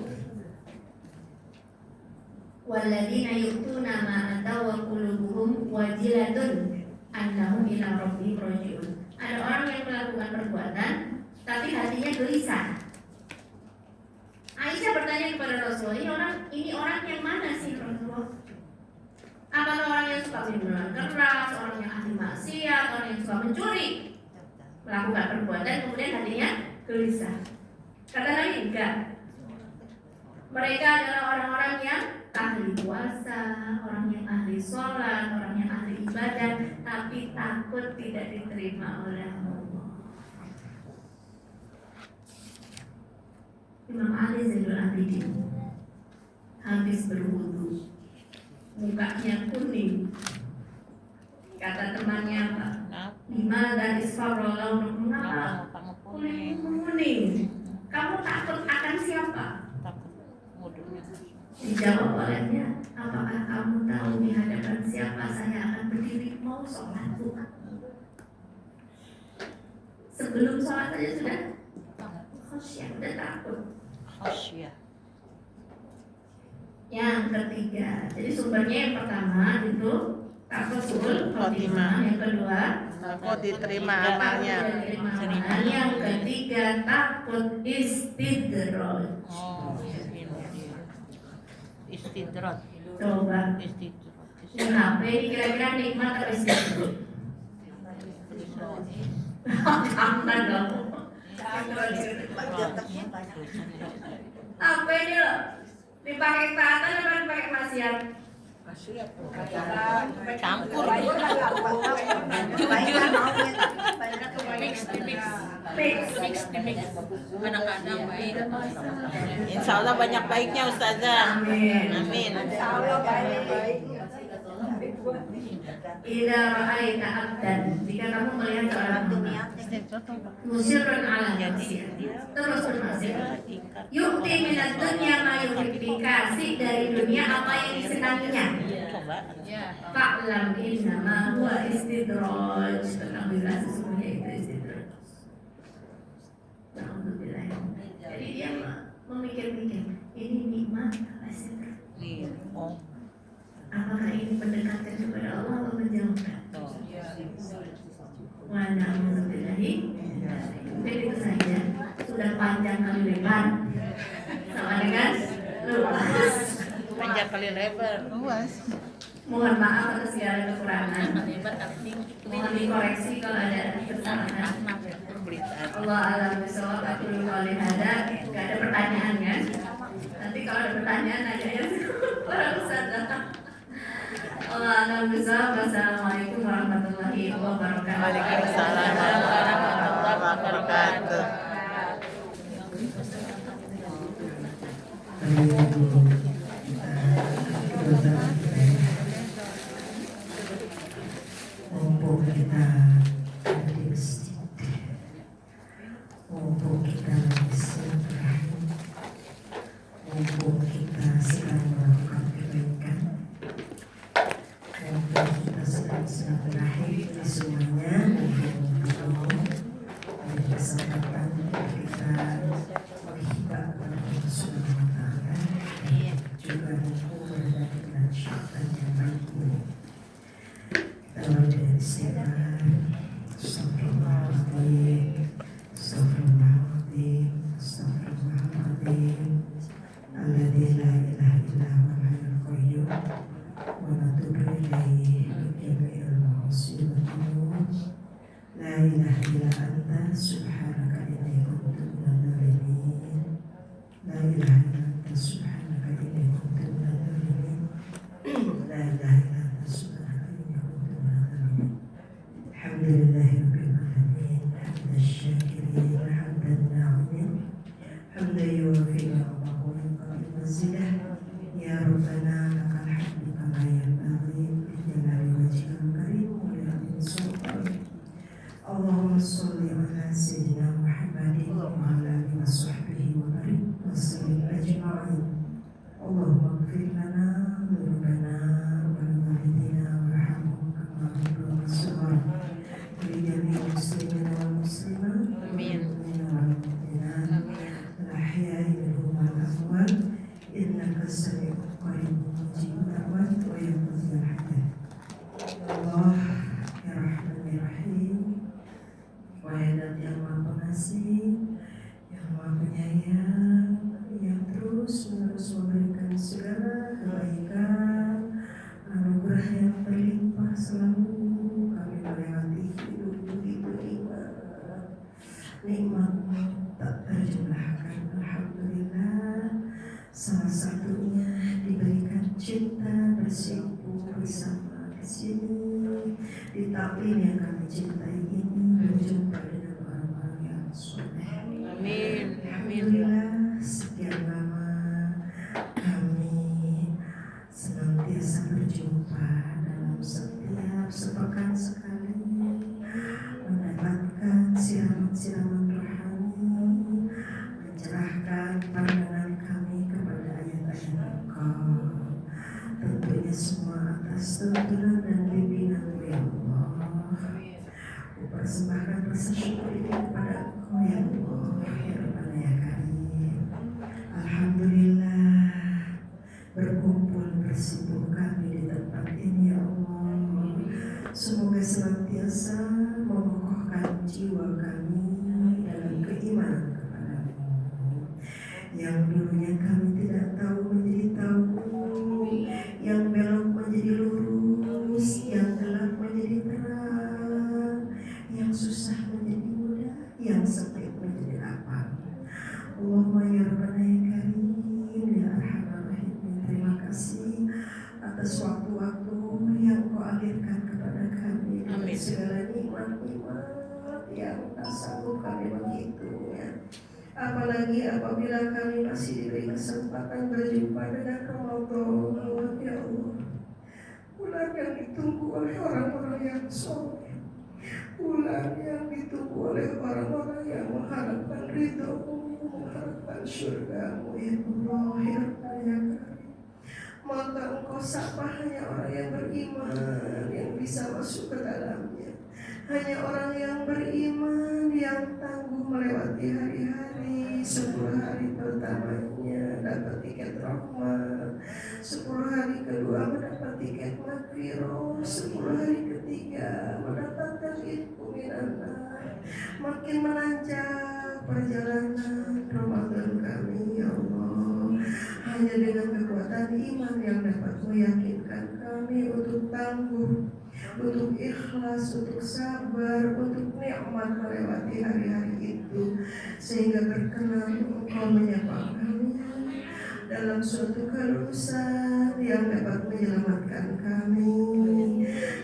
Walladzina yu'tuna ma ataw wa qulubuhum wajilatun annahum ila rabbihim raji'un. Ada orang yang melakukan perbuatan tapi hatinya gelisah. Aisyah bertanya kepada Rasulullah, ini orang yang mana sih Rasulullah? Apakah orang yang suka minuman keras, orang yang ahli maksiat, orang yang suka mencuri, melakukan perbuatan kemudian hatinya gelisah? Kata Nabi, enggak. Mereka adalah orang-orang yang ahli puasa, orang yang ahli sholat, orang yang ahli ibadah, tapi takut tidak diterima oleh Allah. Imam Ali Zainul Abidin habis berwudu, mukanya kuning. Kata temannya, Pak, Lima dari Isfarol, mengapa kuning? Kamu takut akan siapa? Dijawab olehnya, apakah kamu tahu di hadapan siapa saya akan berdiri mau sholat bukan? Sebelum sholat saja sudah khasyah, sudah takut. Khasyah. Yang ketiga, jadi sumbernya yang pertama itu takut sul khotimah, yang kedua Takut diterima takut amalnya. tidak diterima amal. Yang ketiga takut istidraj. Oh, ini dia. Istidrat. Coba Istidrat. di HP kira-kira nikmat atau istidraj? Jangan dong. Apa ini loh? Dipakai taatan apa dipakai maksiat? Campur. Mix. Kadang-kadang baik. Insya Allah banyak baiknya Ustazah. Amin. Ida ra'aita abdan, jika kamu melihat seorang hamba musirun ala maksiat, terus bermaksiat, yukti minat dunia ma yuhib, dikasih dari dunia apa yang disenanginya. Coba. Fa'lam innama huwa istidraj, ketahuilah sesungguhnya itu istidraj. Alhamdulillah. Jadi dia memikir-mikir, ini nikmat apa istidraj? Nih. Oh. Apakah ini mendekatkan kepada Allah atau menjauhkan? Tuh. Wa na'udzubillahi. Mungkin itu saja. Sudah panjang kali lebar. Sama dengan luas. Panjang kali lebar. Luas. Mohon maaf atas segala kekurangan. Mohon dikoreksi kalau ada kesalahan. Allah alam bisawab. Aku lupa oleh hada. Gak ada pertanyaan kan? Nanti kalau ada pertanyaan aja ya para ustazah. Allah alam bisawab. Wassalamualaikum warahmatullahi wabarakatuh. Waalaikumsalam warahmatullahi wabarakatuh. Mumpung kita ada di masjid, mumpung kita bersilaturahmi, mumpung kita sedang melakukan kebaikan, mumpung kita sedang silaturahmi semuanya, mumpung ada kesempatan kita berhibah kepada Allah Subhanahu wa Ta'ala, juga mumpung berada di bulan Sya'ban yang baik ini. Kalau dari istighfar, astagfirullahaladzim, astagfirullahaladzim, astagfirullahaladzim, alladzi la ilaha illa huwal hayyul qayyum, wa natubu ilaihi min jami'il ma'asi wa dzunub, la ilaha illa anta subhanaka inni kuntu minadz dzalimin, la ilaha illa anta subhanaka inni kuntu minadz dzalimin, la ilaha illa anta subhanaka inni kuntu minadz dzalimin. Alhamdulillahirabbil alamin, hamdan syakirin, hamdan na'imin, hamdan yuwafi ni'amahu wa yukafi mazidah. Ya Rabbana lakal hamdu kama yanbaghi li jalali wajhikal karim wa li 'azimi sultanik. Allahumma shalli ala sayyidina Muhammadin wa ala alihi wa sahbihi wa barik wa sallim ajma'in. Allahumma ighfir lana dhunubana wa li walidina warhamhum kama rabbayana shaghira. Lijami'il muslimin wal muslimat, Amin. wal mu'minat, wal ahya'i minhum wal amwat, innaka sami'un qaribun mujibud da'wat wa ya qadhiyal hajat. Allah ya Rahman ya Rahim, wahai Dat yang Maha Pengasih, yang Maha Penyayang, yang terus menerus memberikan segala kebaikan, anugerah yang berlimpah selalu kami melewati hidup begitu nikmat tak terjumlahkan. Alhamdulillah, salah satunya diberikan cinta bersimpuh bersama di sini, di taklim yang kami cintai ini, berjumpa dengan orang-orang yang soleh. Amin. Amin. Alhamdulillah, sekian lama kami senantiasa berjumpa dalam setiap sepekan sekali, mendapatkan siraman-siraman rohani, mencerahkan pandangan kami kepada ayat-ayat Engkau. Tentunya semua atas tuntunan dan bimbingan ya Allah. Persembahkan rasa syukur ini kepada Engkau ya Allah, ya Rabbana ya Karim. Alhamdulillah, berkumpul bersibuk kami di tempat ini ya Allah. Semoga senantiasa mengokohkan jiwa kami dalam keimanan kepadamu. Yang dulunya kami tidak tahu menjadi tahu, yang belok menjadi lurus, yang gelap menjadi terang, yang susah menjadi mudah, yang sempit menjadi lapang. Allahumma ya Rabbana ya Karim ya Arhamar Rahimin, terima kasih atas waktu-waktu yang Kau alirkan kepada kami dengan Amin. segala nikmat-nikmat yang tak sanggup kami menghitungnya. Apalagi apabila kami masih diberi kesempatan berjumpa dengan Ramadan ya Allah, bulan yang ditunggu oleh orang-orang yang soleh, bulan yang ditunggu oleh orang-orang yang mengharapkan ridho-Mu, mengharapkan surga-Mu ya Allah ya Rabbana ya Karim. Maka Engkau sapa hanya orang yang beriman yang bisa masuk ke dalamnya. Hanya orang yang beriman yang tangguh melewati hari-hari. 10 hari pertamanya dapat tiket rahmat, 10 hari kedua mendapat tiket maghfirah, 10 hari ketiga mendapatkan itqu minan nar. Makin menanjak perjalanan Ramadan kami ya Allah. hanya dengan kekuatan iman yang dapat meyakinkan kami untuk tangguh, untuk ikhlas, untuk sabar, untuk nikmat melewati hari-hari itu, sehingga berkenan Engkau menyapa kami dalam suatu kelulusan yang dapat menyelamatkan kami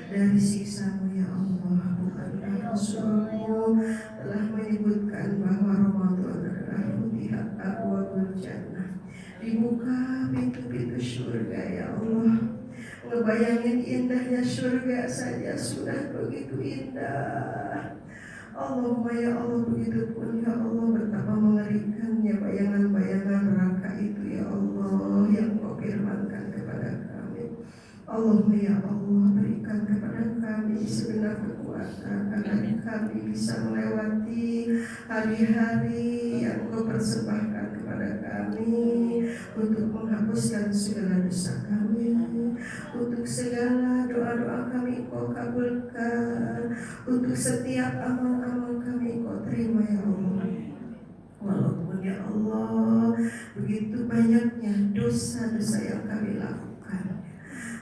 dari siksa-Mu ya Allah. Bukankah Rasul-Mu telah menyebutkan bahwa Ramadan adalah futihat abwabul jannah, dibuka pintu-pintu surga ya Allah. Ngebayangin indahnya surga saja sudah begitu indah. Allahumma ya Allah, begitu pun ya Allah betapa mengerikannya bayangan-bayangan neraka itu ya Allah yang Kau firmankan kepada kami. Allahumma ya Allah, berikan kepada kami segenap kekuatan agar kami bisa melewati hari-hari yang Kau persembahkan kepada kami, untuk menghapuskan segala dosa kami, untuk segala doa-doa kami Kau kabulkan, untuk setiap amal-amal kami Kau terima ya Allah. Walaupun ya Allah begitu banyaknya dosa-dosa yang kami lakukan,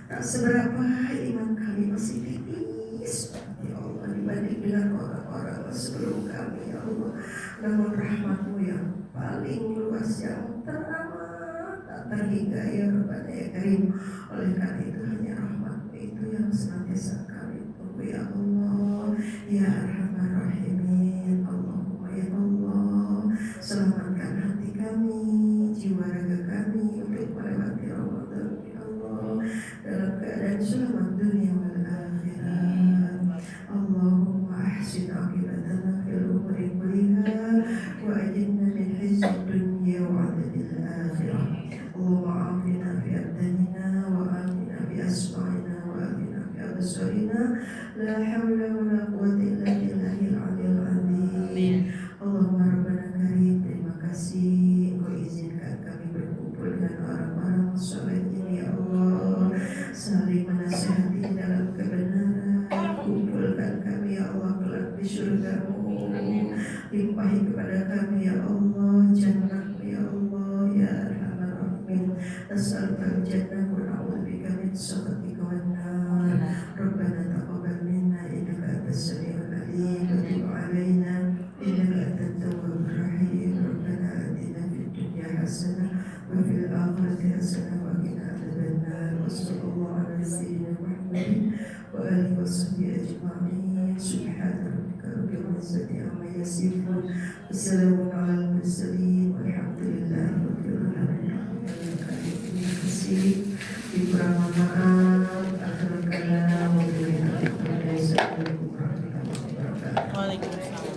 tak seberapa iman kami masih tipis ya Allah dibanding dengan orang-orang sebelum kami ya Allah. Namun rahmat-Mu yang paling luas, yang teramat tak terhingga ya Rabbana ya Karim. Oleh karena itu hanya rahmat-Mu itu yang senantiasa kami tunggu ya Allah ya Arhamar Rahimin. Allahumma ya Allah, selamatkan hati kami, jiwa raga kami untuk melewati Ramadan ya Allah dalam keadaan selamat dunia wal akhirat. Allahumma ahsin aqibatana fil umuri kulliha wa ajinna min khizyid dunya wa adzabil akhirah. Allahumma afina fi abdanina wa amina fi asma'ina wa amina fi absarina. La hawla wa la quwwata illa billahil aliyyil azim. Allahumma rabbana karim, terima kasih Engkau izinkan kami berkumpul dengan orang-orang saleh ini ya Allah, saling menasihati dalam kebenaran. Kumpulkan kami ya Allah kelak di surga-Mu, limpahi kepada kami ya Allah jannah-Mu ya Allah ya Arhamar Rahimin. As'alukal jannah wa a'udzubika min sakhatika wan nar. Rabbana taqabbal minna innaka antas samiul alim wa tub 'alaina innaka antat tawwabur rahim. Rabbana atina fid dunya hasanah wa fil akhirati hasanah wa qina adzabannar. Wa sallallahu ala sayyidina Muhammadin wa alihi wa sahbihi ajma'in. Subhana rabbika rabbil izzati amma yasifun. Wassalamun alal mursalin walhamdulillahi rabbil alamin. Terima kasih. Dikurang maaf. Akhirul kalam. Wassalamualaikum warahmatullahi wabarakatuh. Waalaikumsalam.